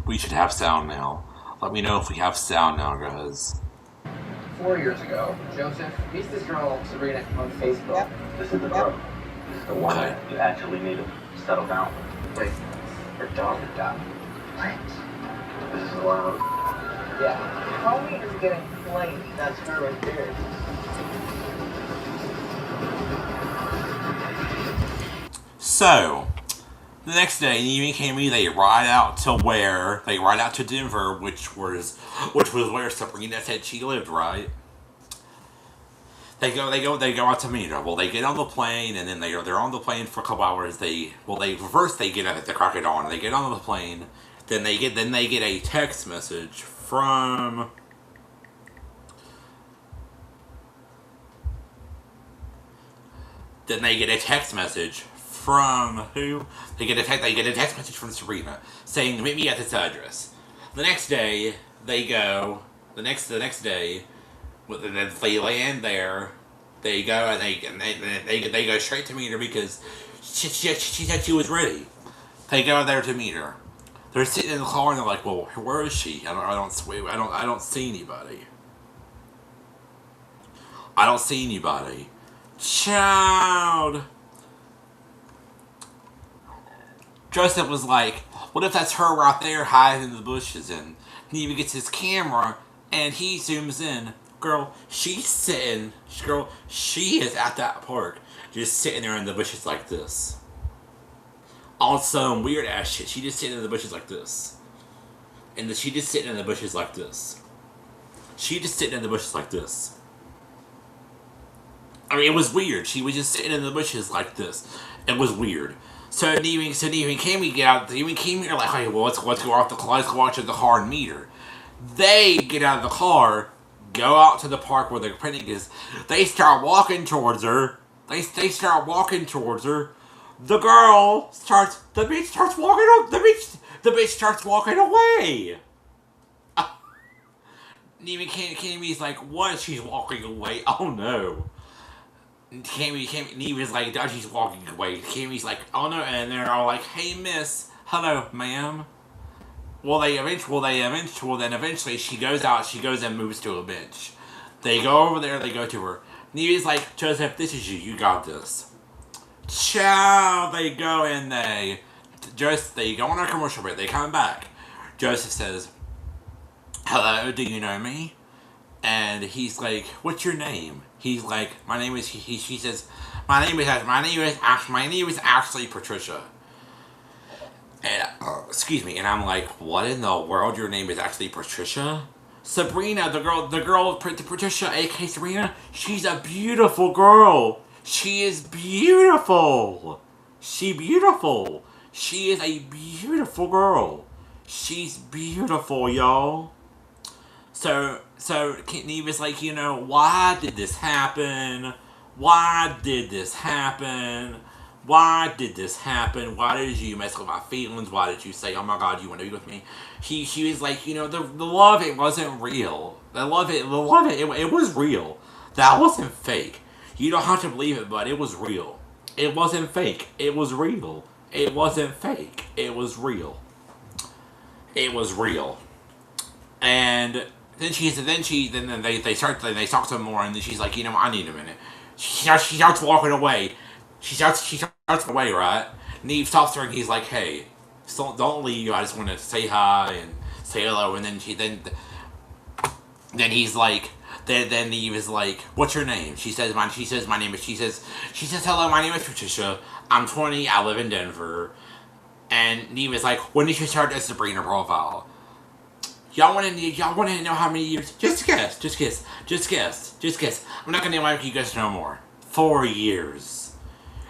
We should have sound now. Let me know if we have sound now, guys. 4 years ago, Joesph meets this girl, Sabrina, on Facebook. This is the girl. This is the one that you actually need to settle down with. Wait, her daughter died. What? This is allowed. Yeah. Homie is getting played. That's her right there. So, the next day, Neve and Cammy, they ride out to Denver, which was where Sabrina said she lived, right? They go out to meet her. Well, they get on the plane, and then they're on the plane for a couple hours. First they get at the crack of dawn. They get on the plane, then they get a text message from. Then they get a text message from who? They get a text message from Sabrina saying, "Meet me at this address." The next day, they go. The next day, they land there. They go and they go straight to meet her because she said she was ready. They go there to meet her. They're sitting in the car and they're like, "Well, where is she? I don't see anybody. I don't see anybody." Child. Joesph was like, "What if that's her right there hiding in the bushes?" And he even gets his camera and he zooms in. Girl, she is at that park, just sitting there in the bushes like this. On some weird ass shit. She just sitting in the bushes like this. And she just sitting in the bushes like this. She just sitting in the bushes like this. I mean, it was weird. She was just sitting in the bushes like this. It was weird. So Neve and Cammy get out. Neve and Cammy are like, "Hey, well, let's go out the car. Let's go out to the car and meet her." They get out of the car, go out to the park where the picnic is. They start walking towards her. They start walking towards her. The bitch starts walking away. Neve and Cammy's like, "What? She's walking away? Oh no." Neve is like, "Dad, she's walking away." Cammy's like, "Oh no," and they're all like, "Hey, miss, hello, ma'am." Eventually she goes out. She goes and moves to a bench. They go over there. They go to her. Neve's like, "Joesph, this is you. You got this." Ciao. They go and they go on a commercial break. They come back. Joesph says, "Hello, do you know me?" And he's like, "What's your name?" He's like, "My name is." She says, My name is actually Patricia." And excuse me, and I'm like, "What in the world? Your name is actually Patricia?" Sabrina, the girl, Patricia, aka Sabrina. She's a beautiful girl. She is beautiful. She is a beautiful girl. She's beautiful, y'all. So Neve is like, "Why did this happen? Why did this happen? Why did this happen? Why did you mess with my feelings? Why did you say, 'Oh my God, you want to be with me?'" She was like, the love, it wasn't real. The love, it was real. That wasn't fake. You don't have to believe it, but it was real. It wasn't fake. It was real. It wasn't fake. It was real. It was real. And then they talk some more, and then she's like, "I need a minute." She starts walking away. She starts away, right? Neve stops her and he's like, "Hey, don't leave. I just want to say hi and say hello." And then he's like, then Neve is like, "What's your name?" She says, "Hello, my name is Patricia. I'm 20. I live in Denver." And Neve is like, "When did you start the Sabrina profile?" Y'all want to know how many years? Just guess. I'm not gonna let you guys know more. 4 years.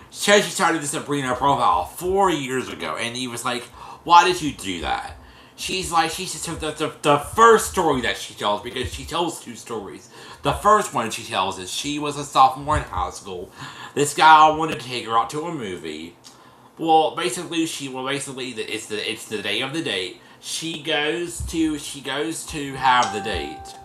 She started the Sabrina profile 4 years ago, and he was like, "Why did you do that?" So the first story that she tells, because she tells two stories. The first one she tells is she was a sophomore in high school. This guy wanted to take her out to a movie. Well, basically, it's the day of the date. She goes to have the date.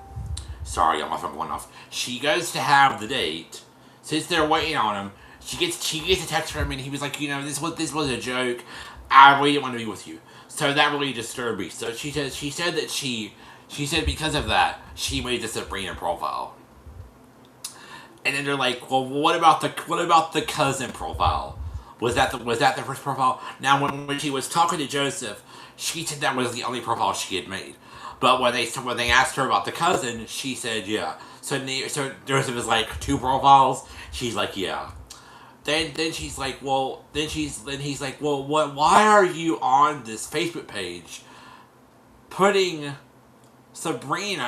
Sorry, my phone went off. She goes to have the date. Sits there waiting on him. She gets a text from him, and he was like, this was a joke. I really didn't want to be with you. So that really disturbed me. So she said because of that, she made the Sabrina profile. And then they're like, well, what about the cousin profile? Was that the first profile? Now, when she was talking to Joesph, she said that was the only profile she had made. But when they asked her about the cousin, she said yeah. So Joesph is like, two profiles. She's like, yeah. Then he's like, well, what? Why are you on this Facebook page, putting putting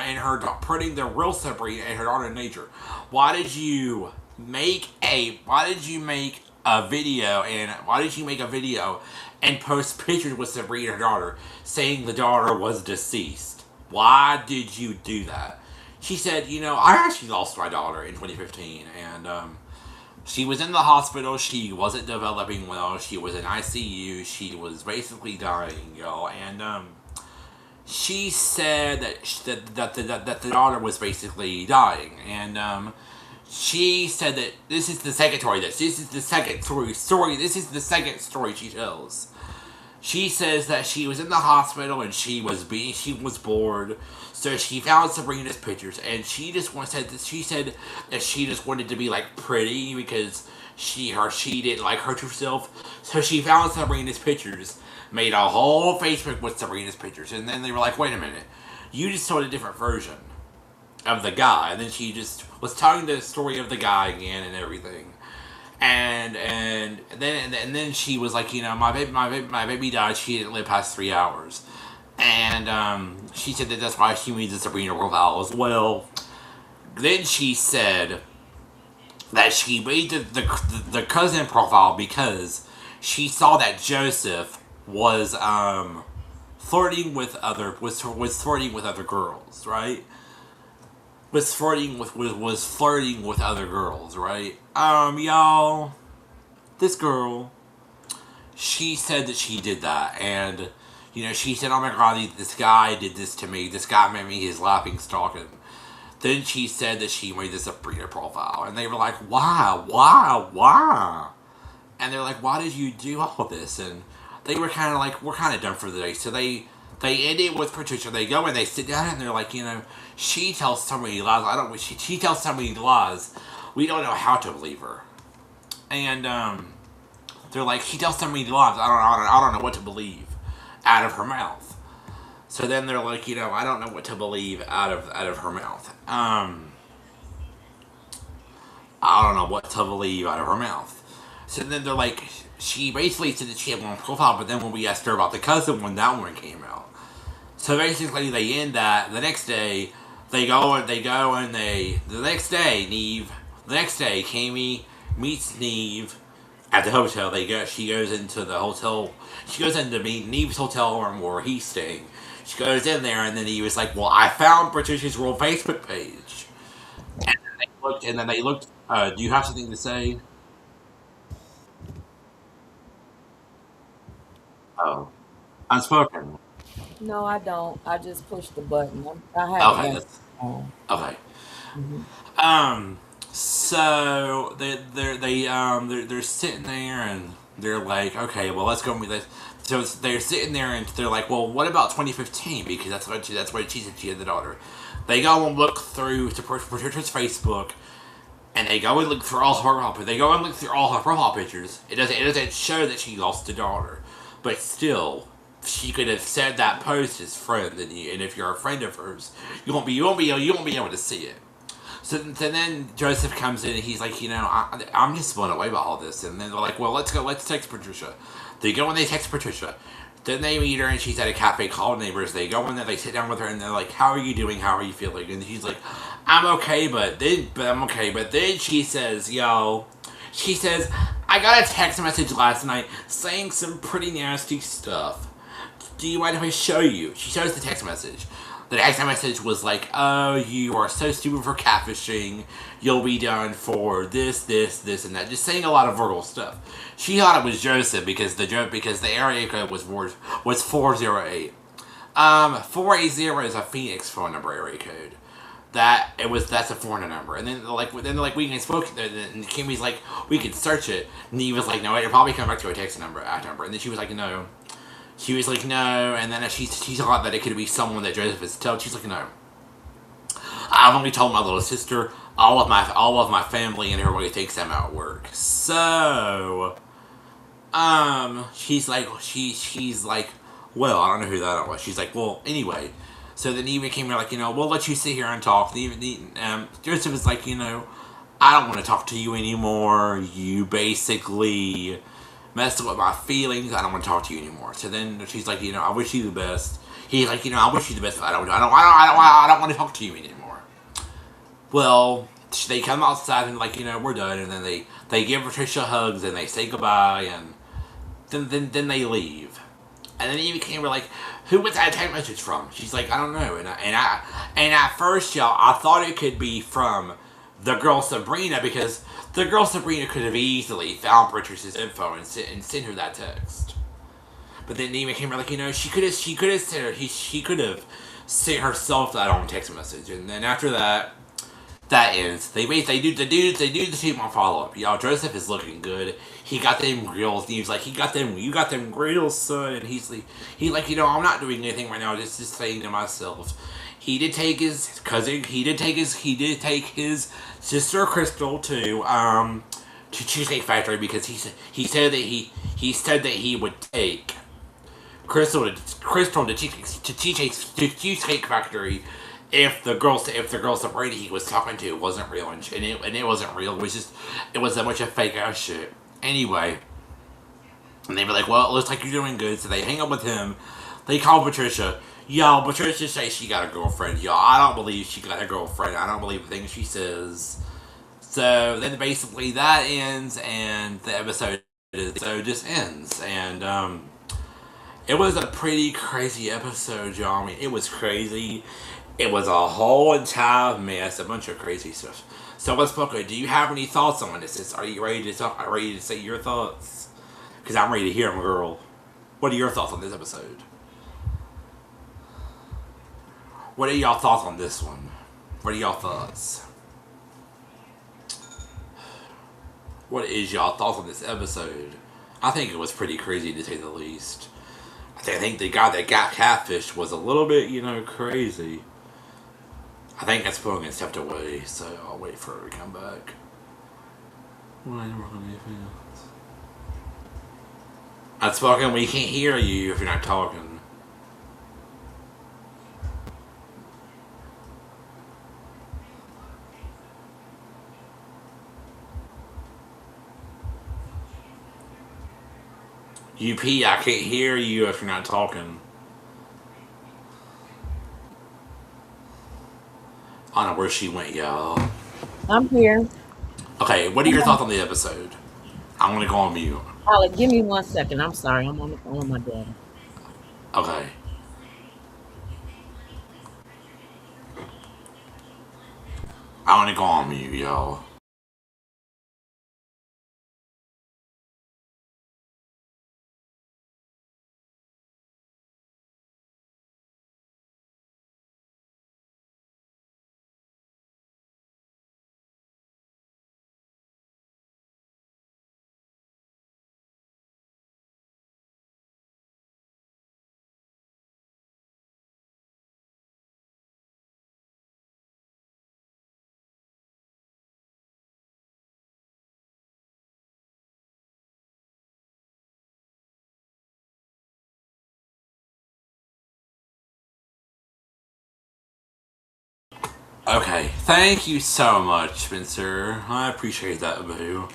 the real Sabrina and her daughter in nature? Why did you make a video and post pictures with Sabrina and her daughter, saying the daughter was deceased? Why did you do that? She said, I actually lost my daughter in 2015, and she was in the hospital. She wasn't developing well. She was in ICU. She was basically dying, y'all. And she said that the daughter was basically dying. And she said that this is the second story. This is the second story. This is the second story she tells. She says that she was in the hospital and she was bored, so she found Sabrina's pictures, and she said that she just wanted to be like pretty because she didn't like hurt herself, so she found Sabrina's pictures, made a whole Facebook with Sabrina's pictures, and then they were like, wait a minute, you just told a different version of the guy, and then she just was telling the story of the guy again and everything. And then she was like, my baby died. She didn't live past 3 hours, and she said that's why she made the Sabrina profile as well. Then she said that she made the cousin profile because she saw that Joesph was flirting with other girls, right? Was flirting with other girls, right? Y'all, this girl, she said that she did that, and she said, oh my god, this guy did this to me. This guy made me his laughing stock. And then she said that she made this Sabrina profile, and they were like, why? And they're like, why did you do all this? And they were kind of like, we're kind of done for the day. So they end it with Patricia. They go and they sit down and they're like, she tells so many lies. She tells so many lies. We don't know how to believe her. And they're like, she tells so many lies. I don't know what to believe out of her mouth. So then they're like, I don't know what to believe out of her mouth. I don't know what to believe out of her mouth. So then they're like, she basically said that she had one profile, but then when we asked her about the cousin one, that one came out. So basically, they end that. The next day, the next day, Kami meets Neve at the hotel. She goes into the hotel. She goes into Neve's hotel room where he's staying. She goes in there, and then he was like, well, I found Patricia's real Facebook page. And then they looked, do you have something to say? Oh. Unspoken. No, I don't. I just pushed the button. I have Okay. Okay. Mm-hmm. So they're sitting there and they're like, okay, well, let's go meet this. So they're sitting there and they're like, well, what about 2015? Because that's what she said she had the daughter. They go and look through to Patricia's Facebook, and they go and look through all her profile pictures. It doesn't show that she lost a daughter, but still, she could have said that post as friend, and if you're a friend of hers, you won't be able to see it. So then Joesph comes in and he's like, I'm just blown away by all this. And then they're like, well, let's text Patricia. They go and they text Patricia. Then they meet her and she's at a cafe called Neighbors. They go in there, they sit down with her, and they're like, how are you doing? How are you feeling? And she's like, I'm okay, but then she says, I got a text message last night saying some pretty nasty stuff. do you mind if I show you? She shows the text message. The text message was like, oh, you are so stupid for catfishing. You'll be done for this, this, and that. Just saying a lot of verbal stuff. She thought it was Joesph because the area code was 408. 480 is a Phoenix phone number area code. That's a foreign number. And then we can spoke, and Kimmy's like, we can search it. And he was like, no, it'll probably come back to a text number, And then she was like, no. She was like, no, and then she thought that it could be someone that Joesph is telling. She's like, no. I've only told my little sister. All of my family and everybody thinks I'm at work. So, she's like, well, I don't know who that was. She's like, well, anyway. So then Eva came here like, we'll let you sit here and talk. Joesph is like, I don't want to talk to you anymore. You basically messed with my feelings. I don't want to talk to you anymore. So then she's like, I wish you the best. He's like, I wish you the best. But I don't want to talk to you anymore. Well, they come outside and like, we're done. And then they give Patricia hugs and they say goodbye and then they leave. And then Eva came like, who was that text message from? She's like, I don't know. And at first, y'all, I thought it could be from the girl Sabrina, because the girl Sabrina could have easily found Patricia's info and sent her that text. But then Eva came like, she could have sent herself that on text message. And then after that ends. They do the team on follow up. Y'all, Joesph is looking good. He got them grills. And he was like, you got them grills, son. And he's like, I'm not doing anything right now. Just saying to myself. He did take his cousin. He did take his sister Crystal to Cheesecake Factory because he said that he would take Crystal to Cheesecake Factory if the girl Sabrina he was talking to wasn't real and it wasn't real. It was a bunch of fake ass shit. Anyway, and they were like, well, it looks like you're doing good. So they hang up with him. They call Patricia. Y'all, Patricia says she got a girlfriend. Y'all, I don't believe she got a girlfriend. I don't believe the things she says. So then basically that ends and the episode just ends. And it was a pretty crazy episode, y'all. I mean, it was crazy. It was a whole entire mess, a bunch of crazy stuff. So Unspoken, do you have any thoughts on this? Are you ready to talk? Are you ready to say your thoughts? Because I'm ready to hear them, girl. What are your thoughts on this episode? What are y'all thoughts on this one? What are y'all thoughts? What is y'all thoughts on this episode? I think it was pretty crazy to say the least. I think the guy that got catfished was a little bit, crazy. I think Unspoken stepped away, so I'll wait for her to come back. Unspoken, we can't hear you if you're not talking. UP, I can't hear you if you're not talking. I don't know where she went, y'all. I'm here. Okay, what are your thoughts on the episode? I'm gonna go on mute. Alec, give me 1 second. I'm sorry. I'm on the phone with my dad. Okay. I wanna go on mute, y'all. Okay, thank you so much, Spencer. I appreciate that, boo.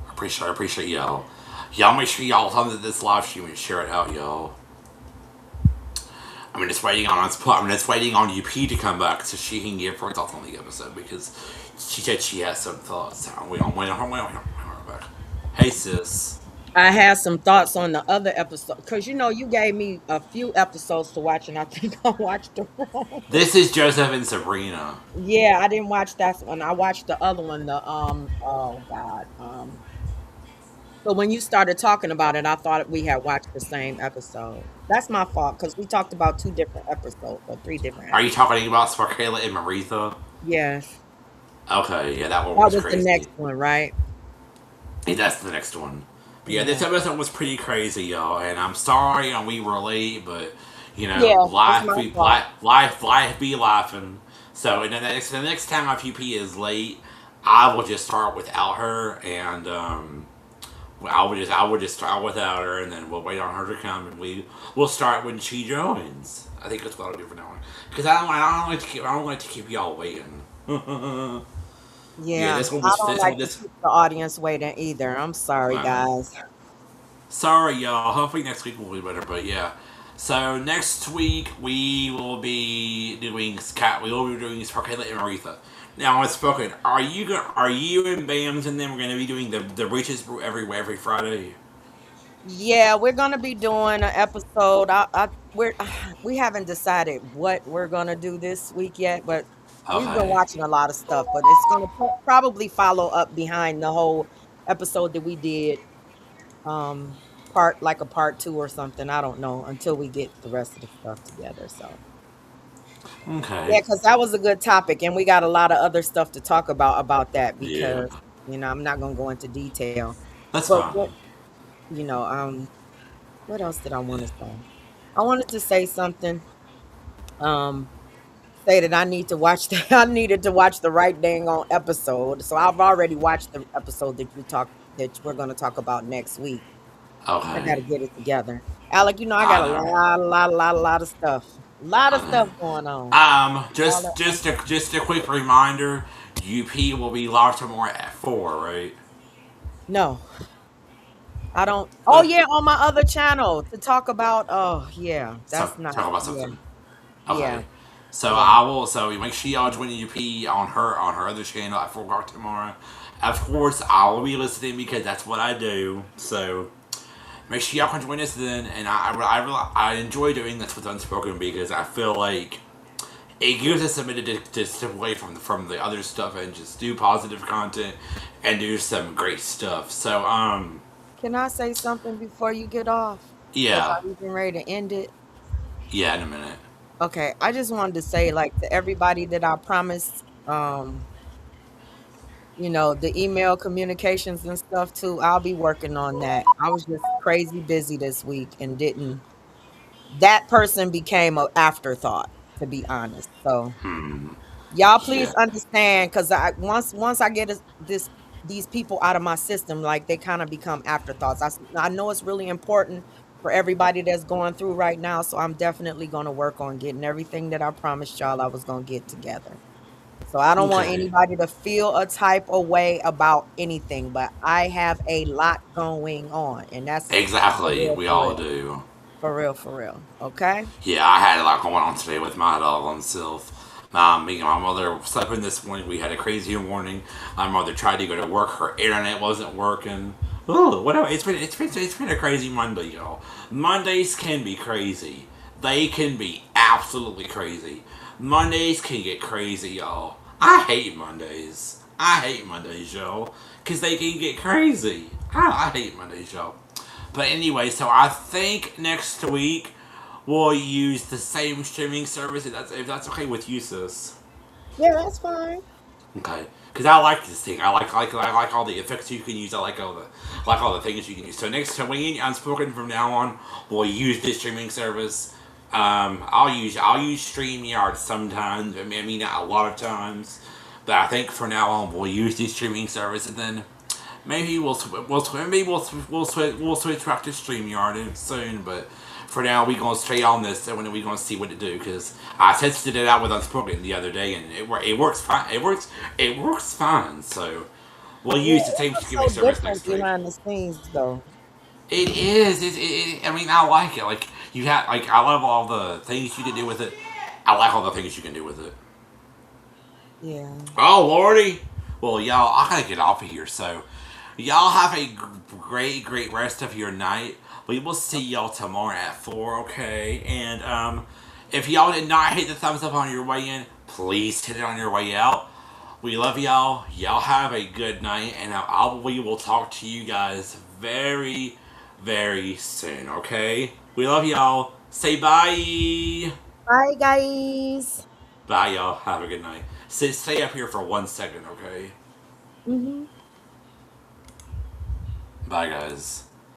I appreciate y'all. Y'all make sure y'all come to this live stream and share it out, y'all. I'm just waiting on UP to come back so she can give her thoughts on the episode because she said she has some thoughts. Wait on her back. Hey, sis. I had some thoughts on the other episode because you gave me a few episodes to watch, and I think I watched the wrong one. This is Joesph and Sabrina. Yeah, I didn't watch that one. I watched the other one. The oh god. But when you started talking about it, I thought we had watched the same episode. That's my fault because we talked about two different episodes or three different Are you episodes. talking about Sparkala and Maritha? Yes, Okay, yeah, that one that was was the crazy. next one, right? Yeah, that's the next one. But yeah, Yeah, this episode was pretty crazy, y'all. And I'm sorry, we were late, but yeah, that's life my be fault. life be laughing. So the next time my PP is late, I will just start without her, and I would just start without her, and then we'll wait on her to come, and we'll start when she joins. I think that's what I'll do from now on, because I don't like to keep y'all waiting. Yeah, Yeah, I don't like to keep the audience waiting either. I'm sorry, uh, guys. sorry, y'all. Hopefully next week will be better, but yeah. So next week we will be doing Sparkala and Aretha. Now, Unspoken, are you and Bams and them are gonna be doing the Reaches Brew every Friday? Yeah, we're gonna be doing an episode. We haven't decided what we're gonna do this week yet, but we've been Okay. watching a lot of stuff. But it's gonna probably follow up behind the whole episode that we did, um, a part two or something. I don't know until we get the rest of the stuff together. So Okay. yeah, because that was a good topic, and we got a lot of other stuff to talk about that Yeah. because I'm not gonna go into detail, That's but fine. you know um. What else did I want to say? I wanted to say something. Um, Say that I need to watch I needed to watch the right dang on episode. So I've already watched the episode that we're going to talk about next week. I got Okay. to get it together. Alec, I got I a know. lot of stuff. A lot of I stuff know. going on. All at once. Just a quick reminder. UP will be live tomorrow at 4, right? No, I don't. Oh Uh, yeah, on my other channel to talk about. Oh yeah, that's not. talk about Yeah, something. yeah, Okay. So yeah. I will. So make sure y'all join UP on her other channel at 4 o'clock tomorrow. Of course, I will be listening because that's what I do. So make sure y'all can join us then. And I enjoy doing this with Unspoken because I feel like it gives us a minute to step away from the other stuff and just do positive content and do some great stuff. So Can I say something before you get off? Because yeah, I'm even ready to end it. yeah, in a minute. Okay, I just wanted to say, like, to everybody that I promised, the email communications and stuff too. I'll be working on that. I was just crazy busy this week and didn't. That person became an afterthought, to be honest. So y'all please Yeah, understand, because once I get these people out of my system, like they kind of become afterthoughts. I know it's really important for everybody that's going through right now, so I'm definitely going to work on getting everything that I promised y'all I was going to get together. So I don't want okay, anybody to feel a type of way about anything, but I have a lot going on, and that's for exactly. real, We for all real, do. for real, for real. Okay. Yeah, I had a lot going on today with my dog himself. Me and my mother slept in this morning. We had a crazy morning. My mother tried to go to work. Her internet wasn't working. Ooh, whatever. It's been a crazy Monday, y'all. Mondays can be crazy. They can be absolutely crazy. Mondays can get crazy, y'all. I hate Mondays. I hate Mondays, y'all, because they can get crazy. I hate Mondays, y'all. But anyway, so I think next week we'll use the same streaming service if that's okay with you, sis. Yeah, that's fine. Okay, because I like this thing. I like all the effects you can use. I like all the things you can use. So next time we Unspoken from now on, we'll use this streaming service. I'll use StreamYard sometimes. I mean not a lot of times, but I think for now on we'll use this streaming service, and then maybe we'll switch back to StreamYard soon. But for now, we gonna stay on this, and we gonna see what to do. Because I tested it out with Unspoken the other day, and it works fine. It works fine. So we'll Yeah, use the it same looks streaming so service different next week. behind the scenes, though. It is. I mean, I like it. Like you have. Like I love all the things you can do with it. I like all the things you can do with it. Yeah. Oh lordy. Well, y'all, I gotta get off of here. So Y'all have a great rest of your night. We will see y'all tomorrow at 4, okay? And if y'all did not hit the thumbs up on your way in, please hit it on your way out. We love y'all. Y'all have a good night, and we will talk to you guys very, very soon, okay? We love y'all. Say bye. Bye, guys. Bye, y'all. Have a good night. Stay up here for 1 second, okay? Mm-hmm. Bye, guys.